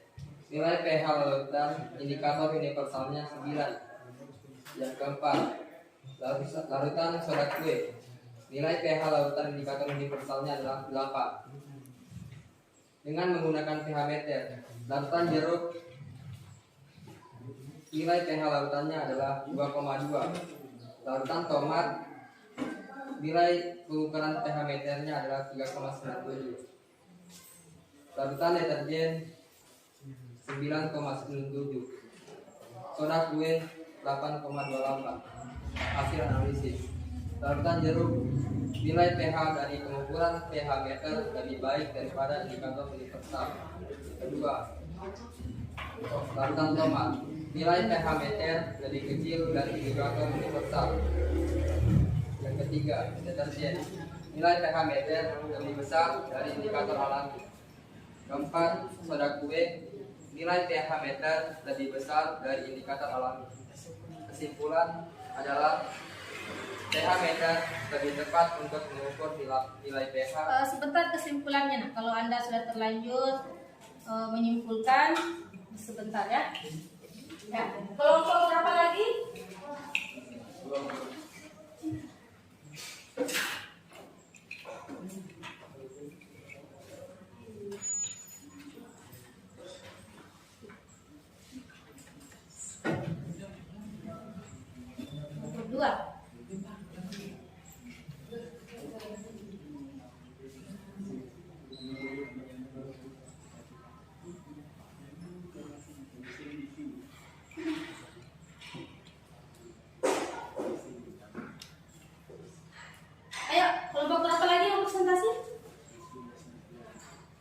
Nilai pH larutan indikator universalnya 9. Yang keempat, larutan soda kue. Nilai pH larutan indikator universalnya adalah 8. Dengan menggunakan pH meter, larutan jeruk nilai pH larutannya adalah 2,2. Larutan tomat nilai pengukuran pH meternya adalah 3,97. Larutan deterjen 9,97. Soda kue 8,28. Hasil analisis. Larutan jeruk nilai pH dari pengukuran pH meter lebih baik daripada indikator universal. Kedua, larutan tomat nilai pH meter lebih kecil dari indikator universal. Yang ketiga, deterjen nilai pH meter lebih besar dari indikator alami. Keempat, soda kue nilai pH meter lebih besar dari indikator alami. Kesimpulan adalah pH meter lebih tepat untuk mengukur nilai pH. Sebentar kesimpulannya. Nah, kalau Anda sudah terlanjur menyimpulkan, sebentar ya. Ya, kelompok berapa lagi? Kelompok 2. Ayo, kelompok berapa lagi yang presentasi?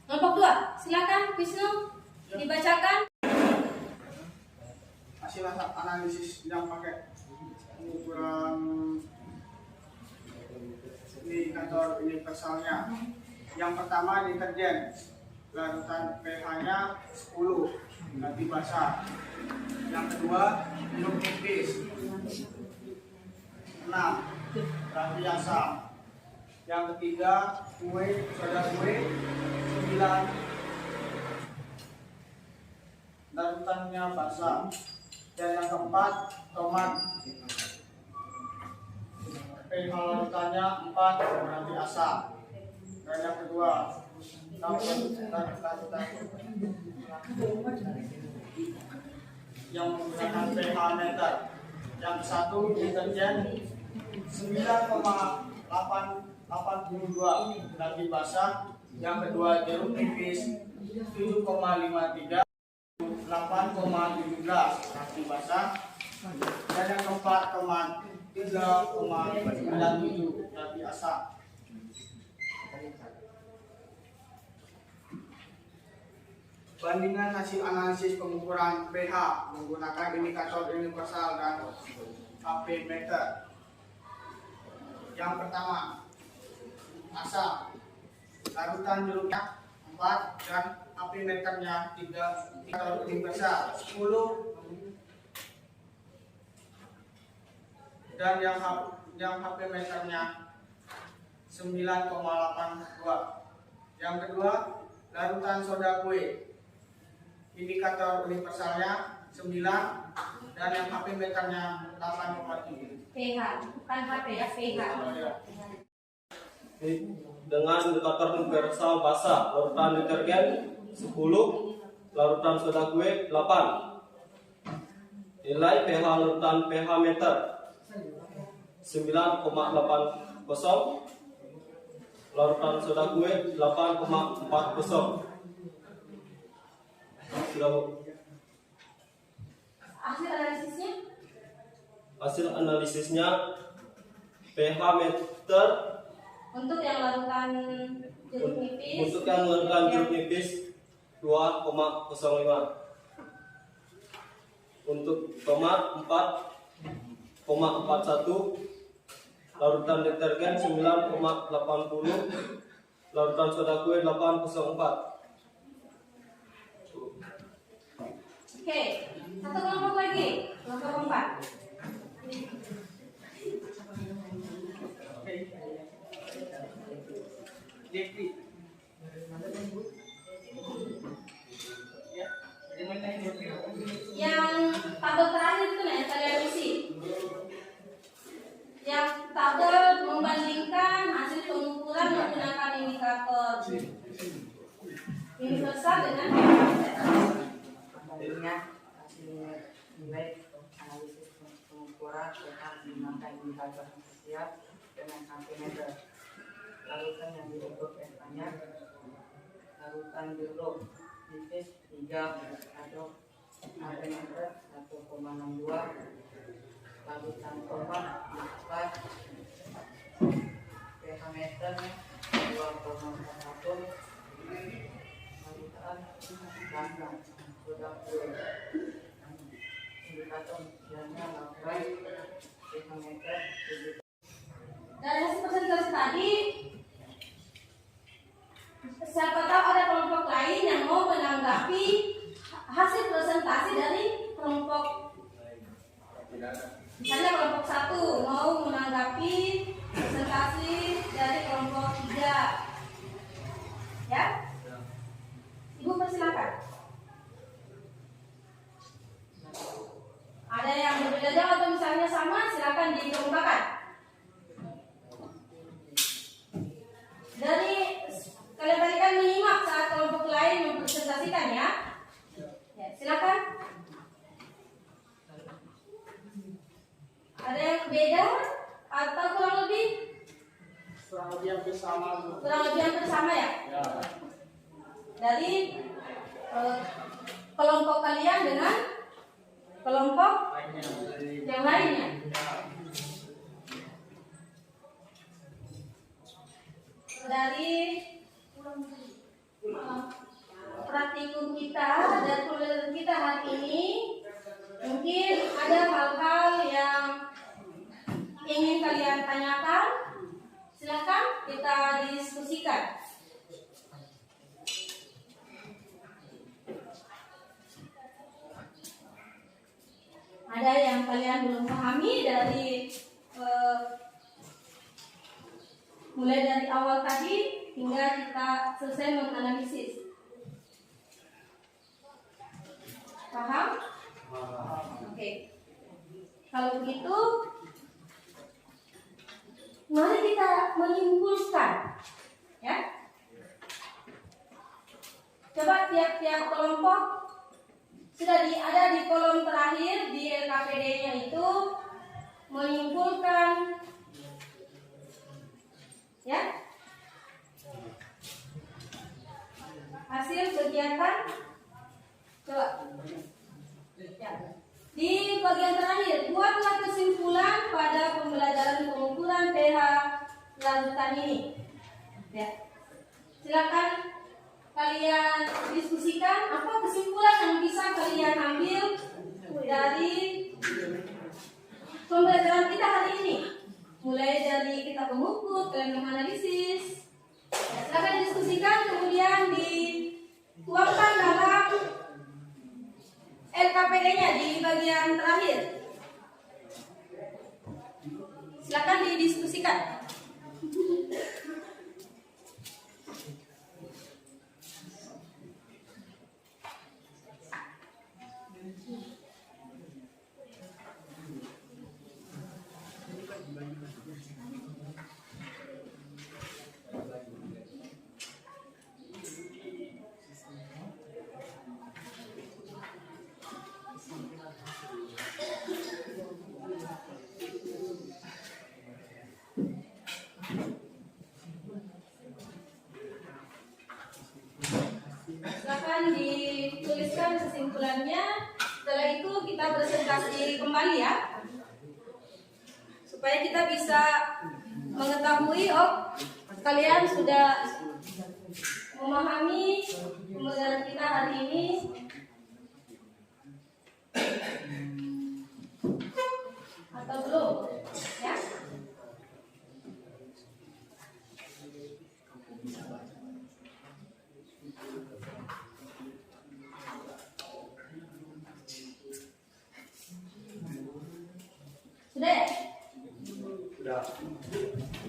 Kelompok 2, silakan Wisnu dibacakan. Hasil analisis yang pakai pengukuran indikator universalnya. Yang pertama deterjen, larutan pH-nya 10, ganti basah. Yang kedua jeruk nipis 6, ganti asam. Yang ketiga soda kue 9, larutannya basah. Dan yang keempat tomat, pH larutannya 4, berarti asam. Dan yang kedua yang menggunakan pH meter. Yang satu deterjen 9,82, lagi basah Yang kedua jeruk nipis 7,53, 8,17 nasi basah. Dan yang keempat tomat 3,97 roti asam. Bandingan hasil analisis pengukuran pH menggunakan indikator universal dan HP meter. Yang pertama, asam. Larutan jeruknya 4 dan HP meternya 3. Indikator universal 10 dan yang HP meternya 9,82. Yang kedua, larutan soda kue. Indikator universalnya 9 dan yang HP meternya 8,7. pH, bukan HP ya, pH. Dengan indikator universal basah, larutan detergen 10, larutan soda kue 8. Nilai pH larutan pH meter 9,80, larutan soda kue 8,40. Sudah, Bu? Hasil analisisnya Hasil analisisnya pH meter untuk yang larutan jeruk nipis. untuk yang larutan jeruk nipis 2,05. Untuk tomat 4,41, larutan detergen 9,80, larutan soda kue 8,04. Oke, satu kelompok lagi, kelompok keempat. Yang tabel terakhir itu nih kalian isi. Yang tabel membandingkan hasil pengukuran menggunakan indikator universal dengan Selanjutnya hasil nilai analisis pengukuran dengan menggunakan indikator sosial dengan cm. Larutan yang diukur pH-nya, larutan jeruk nipis 3 atau cm 1,62, larutan tomat 4, pH meter 2,41, larutan ganda soda kue indikator usianya 8, pH meter 7. dari hasil presentasi tadi, siapa tahu ada kelompok lain yang mau menanggapi hasil presentasi dari kelompok. Misalnya kelompok 1 mau menanggapi presentasi dari kelompok 3. Ya? Ibu persilakan. Ada yang berbeda jauh atau misalnya sama, silakan dikemukakan. Dari kalian tadi kan menyimak saat kelompok lain mempresentasikan ya. Ya, silakan. Ada yang beda atau kurang lebih? Kurang lebih hampir sama. Kurang lebih hampir sama ya. Ya. Dari kelompok kalian dengan kelompok yang lainnya. Dari praktikum kita dan pembelajaran kita hari ini, mungkin ada hal-hal yang ingin kalian tanyakan. Silakan kita diskusikan. Ada yang kalian belum pahami dari mulai dari awal tadi hingga kita selesai menganalisis. Paham? Oke. Kalau begitu, mari kita menyimpulkan, ya. Coba tiap-tiap kelompok sudah ada di kolom terakhir di LKPD-nya itu menyimpulkan, ya. hasil kegiatan. Coba. Ya. Di bagian terakhir, buatlah kesimpulan pada pembelajaran pengukuran pH larutan ini. Ya. Silakan kalian diskusikan apa kesimpulan yang bisa kalian ambil dari pembelajaran kita hari ini. Mulai dari kita mengukur, kalian menganalisis. Ya, silakan diskusikan, kemudian dituangkan dalam LKPD-nya di bagian terakhir. Silakan didiskusikan. Silakan dituliskan kesimpulannya. Setelah itu kita presentasi kembali ya, supaya kita bisa mengetahui kalian sudah memahami pembelajaran kita hari ini atau belum ya. Sudah ya? Sudah.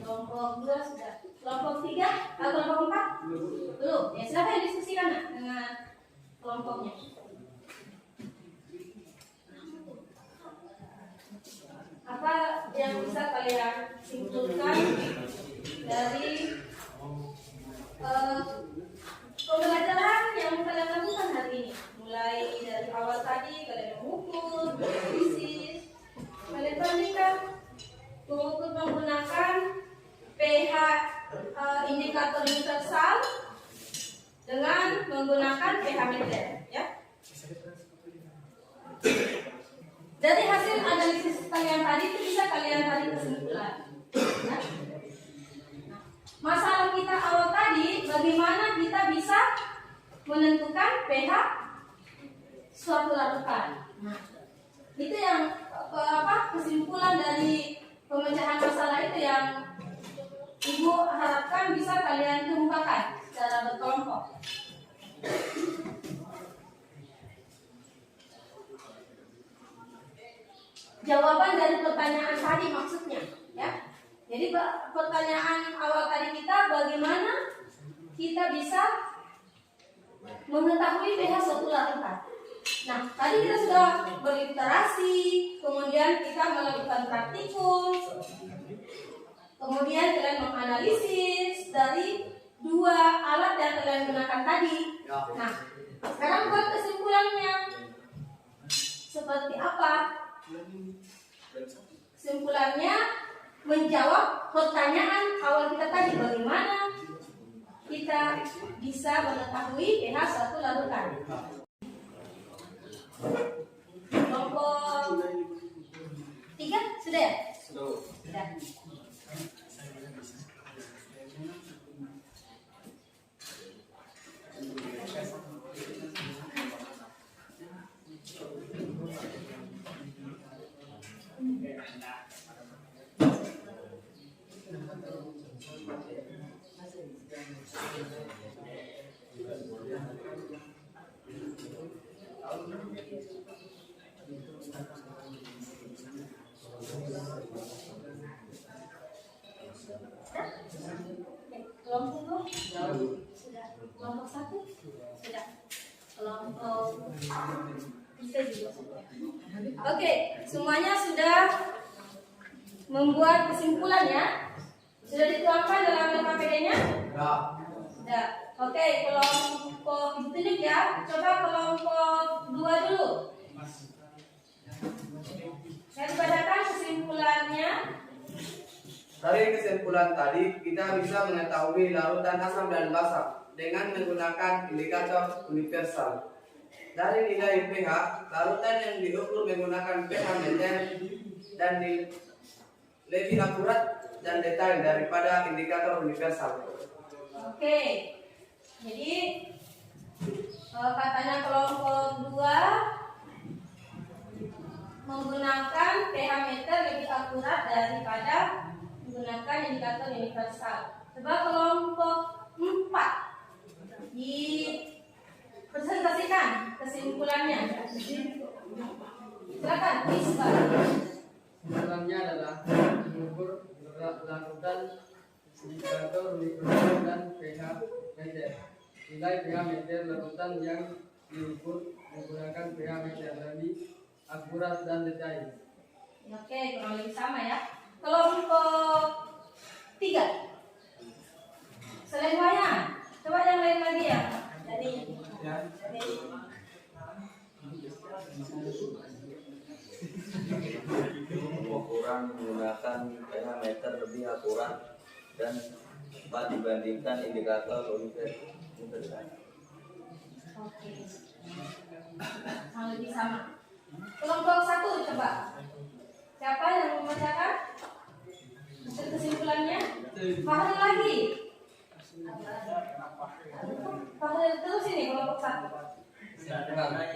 Kelompok 2 sudah. Kelompok 3 atau kelompok 4? Belum. Ya silakan diskusikan dengan kelompoknya. Apa yang bisa kalian simpulkan dari pembelajaran yang kalian lakukan hari ini? Mulai dari awal tadi kalian mengukur, menganalisis, kalian bandingkan, mengukur menggunakan pH indikator universal dengan menggunakan pH meter, ya. Dari hasil analisis kalian tadi itu bisa kalian tarik kesimpulan. Ya. Masalah kita awal tadi, bagaimana kita bisa menentukan pH suatu larutan. Nah, itu yang kesimpulan dari pemecahan masalah itu yang Ibu harapkan bisa kalian kemukakan secara berkelompok. Jawaban dari pertanyaan tadi maksudnya, ya. Jadi pertanyaan awal tadi kita, bagaimana kita bisa mengetahui pH suatu larutan. Nah, tadi kita sudah berliterasi, kemudian kita melakukan praktikum, kemudian kalian menganalisis dari 2 alat yang kalian gunakan tadi. Nah, sekarang buat kesimpulannya seperti apa? Kesimpulannya menjawab pertanyaan awal kita tadi, bagaimana kita bisa mengetahui pH suatu larutan. Kelompok 3 sudah ya? Sudah. Kelompok 2 sudah. Kelompok 1 sudah. Kelompok 3 juga sudah. Oke, semuanya sudah membuat kesimpulan ya. Sudah dituangkan dalam LKPD-nya? Sudah. Oke, kelompok itu ya. Coba kelompok 2 dulu. Saya bacakan kesimpulannya. Dari kesimpulan tadi, kita bisa mengetahui larutan asam dan basa. dengan menggunakan indikator universal. Dari nilai pH, larutan yang diukur menggunakan pH meter dan lebih akurat dan detail daripada indikator universal. Oke, jadi katanya kelompok 2 menggunakan pH meter lebih akurat daripada menggunakan indikator universal. Coba kelompok 4 dipresentasikan kesimpulannya. Silakan, Isba. Kesimpulannya adalah mengukur larutan indikator universal dan pH meter. Nilai pH meter larutan yang diukur menggunakan pH meter lebih akurat dan detail. Oke, kurang lebih sama ya. Kelompok 3. Selain wayang, coba yang lain lagi ya. Jadi pengukuran menggunakan pH meter lebih akurat dan cepat dibandingkan indikator universal. oke. Kurang lebih sama. Kelompok 1 coba. Siapa yang membacakan? Kesimpulannya? Fahri lagi. Fahri terus ini kelompok 1.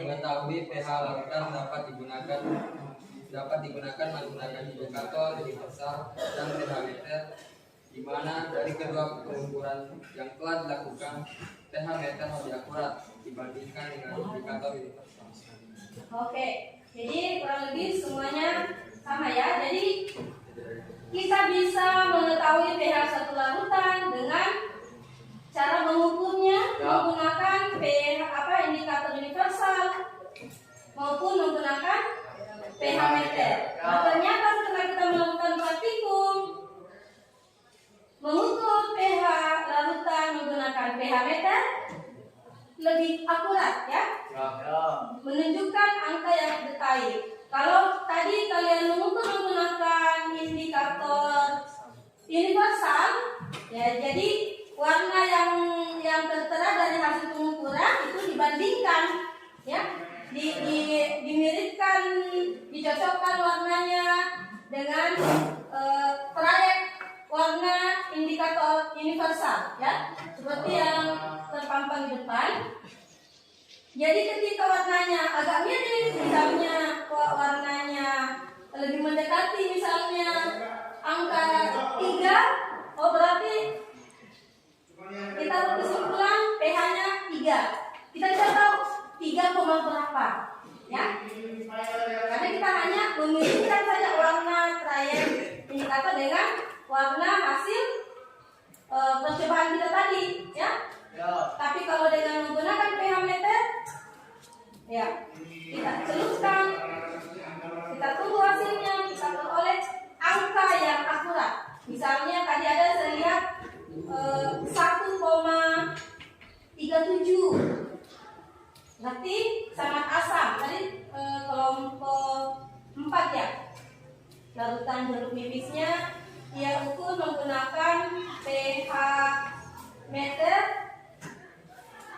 Mengetahui pH larutan dapat digunakan menggunakan indikator universal dan pH meter, di mana dari kedua pengukuran yang telah dilakukan pH meter lebih akurat dibandingkan dengan indikator universal. Oke, jadi kurang lebih semuanya sama ya. Jadi kita bisa mengetahui pH satu larutan dengan cara mengukurnya menggunakan indikator universal maupun menggunakan pH meter. Nah, ternyata setelah kita melakukan praktikum mengukur pH larutan menggunakan pH meter lebih akurat ya, menunjukkan angka yang detail. Kalau tadi kalian mengukur menggunakan indikator universal ya, jadi warna yang tertera dari hasil pengukuran itu dibandingkan ya, dimiripkan, dicocokkan warnanya dengan trayek warna indikator universal ya, seperti yang terpampang di depan. Jadi ketika warnanya agak mirip, misalnya warnanya lebih mendekati misalnya angka 3, oh berarti kita berkesimpulan pH-nya 3. Kita bisa tahu 3, berapa ya. Karena kita hanya memiripkan saja warna trayek indikator dengan warna hasil percobaan kita tadi ya. Tapi kalau dengan menggunakan pH meter ya, kita celupkan, kita tunggu hasilnya, kita peroleh angka yang akurat. Misalnya tadi ada saya lihat 1,37, berarti sangat asam. Tadi kelompok 4 ya, larutan jeruk nipisnya dia ukur menggunakan pH meter,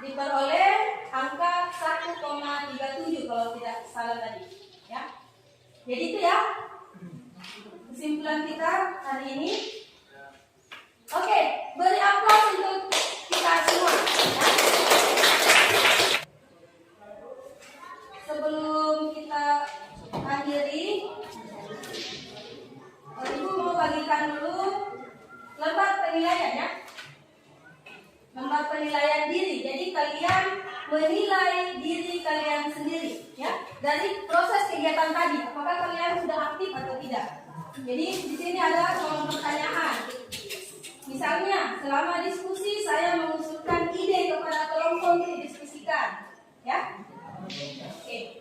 diperoleh angka 1,37 kalau tidak salah tadi ya. Jadi itu ya kesimpulan kita hari ini. Oke, beri aplaus untuk kita semua ya. Sebelum kita akhiri, Ibu mau bagikan dulu lembar penilaian ya, lembar penilaian diri. Jadi kalian menilai diri kalian sendiri ya, dari proses kegiatan tadi, apakah kalian sudah aktif atau tidak. Jadi di sini ada kolom pertanyaan. Misalnya, selama diskusi saya mengusulkan ide kepada kelompok untuk didiskusikan, ya. Oke.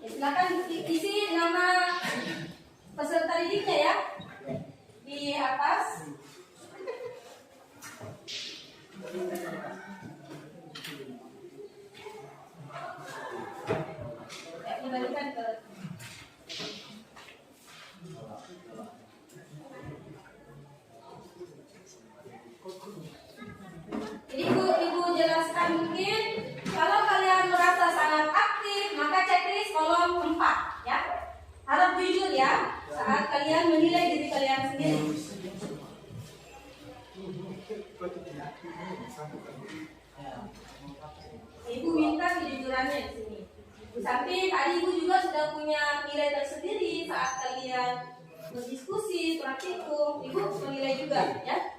Silakan isi nama peserta didiknya ya di atas. Ya, kembalikan ke Ibu minta kejujurannya di sini. Bu Santi, tadi Ibu juga sudah punya nilai tersendiri saat kalian berdiskusi, praktikum. Ibu menilai juga, ya.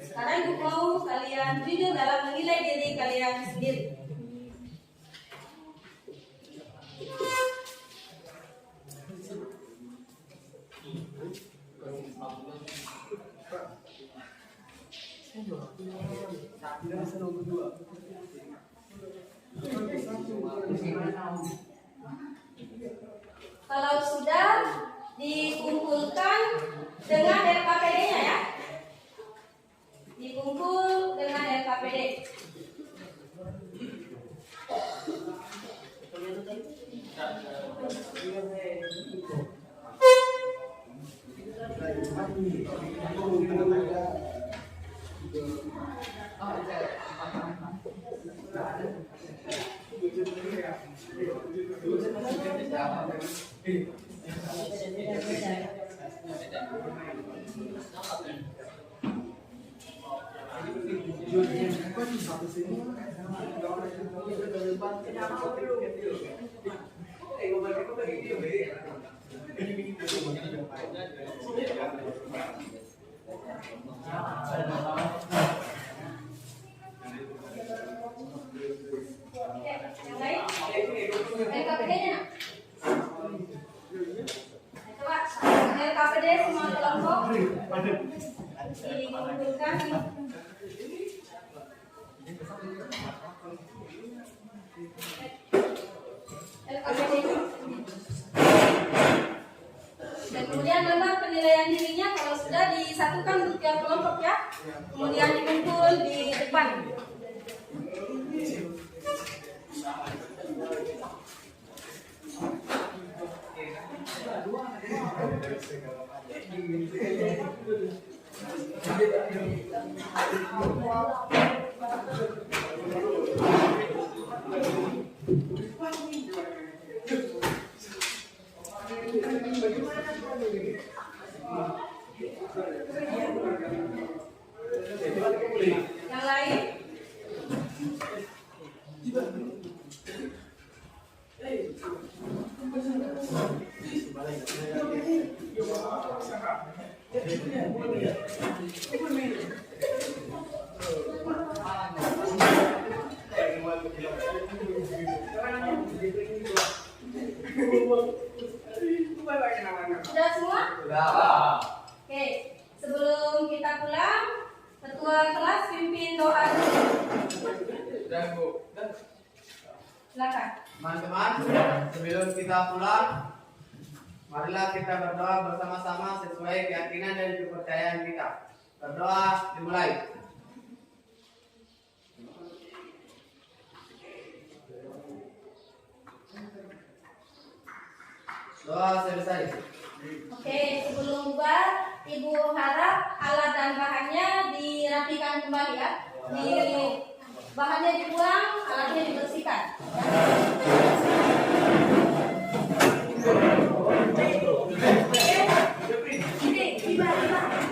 Sekarang Ibu mau kalian jujur dalam menilai diri kalian sendiri. Kalau sudah dikumpulkan dengan LKPD-nya ya. Dikumpul dengan LKPD. Yang lain? LKPD-nya. Coba LKPD semua kelompok dikumpulkan. LKPD. Dan kemudian nambah penilaian dirinya kalau sudah disatukan untuk tiap kelompok ya. Kemudian dikumpul di depan. Yang lain? Sudah semua? Sudah. Oke, sebelum kita pulang, ketua kelas pimpin doa dulu. Sudah, Bu. Silakan. Teman-teman, sebelum kita pulang, marilah kita berdoa bersama-sama sesuai keyakinan dan kepercayaan kita. Berdoa dimulai. Doa selesai. Oke, sebelum bubar, Ibu harap alat dan bahannya dirapikan kembali ya. Bahannya dibuang, alatnya dibersihkan.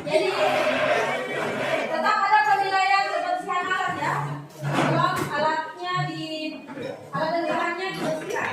Jadi tetap ada penilaian kebersihan alat ya. Tolong alat dan bahannya dibersihkan.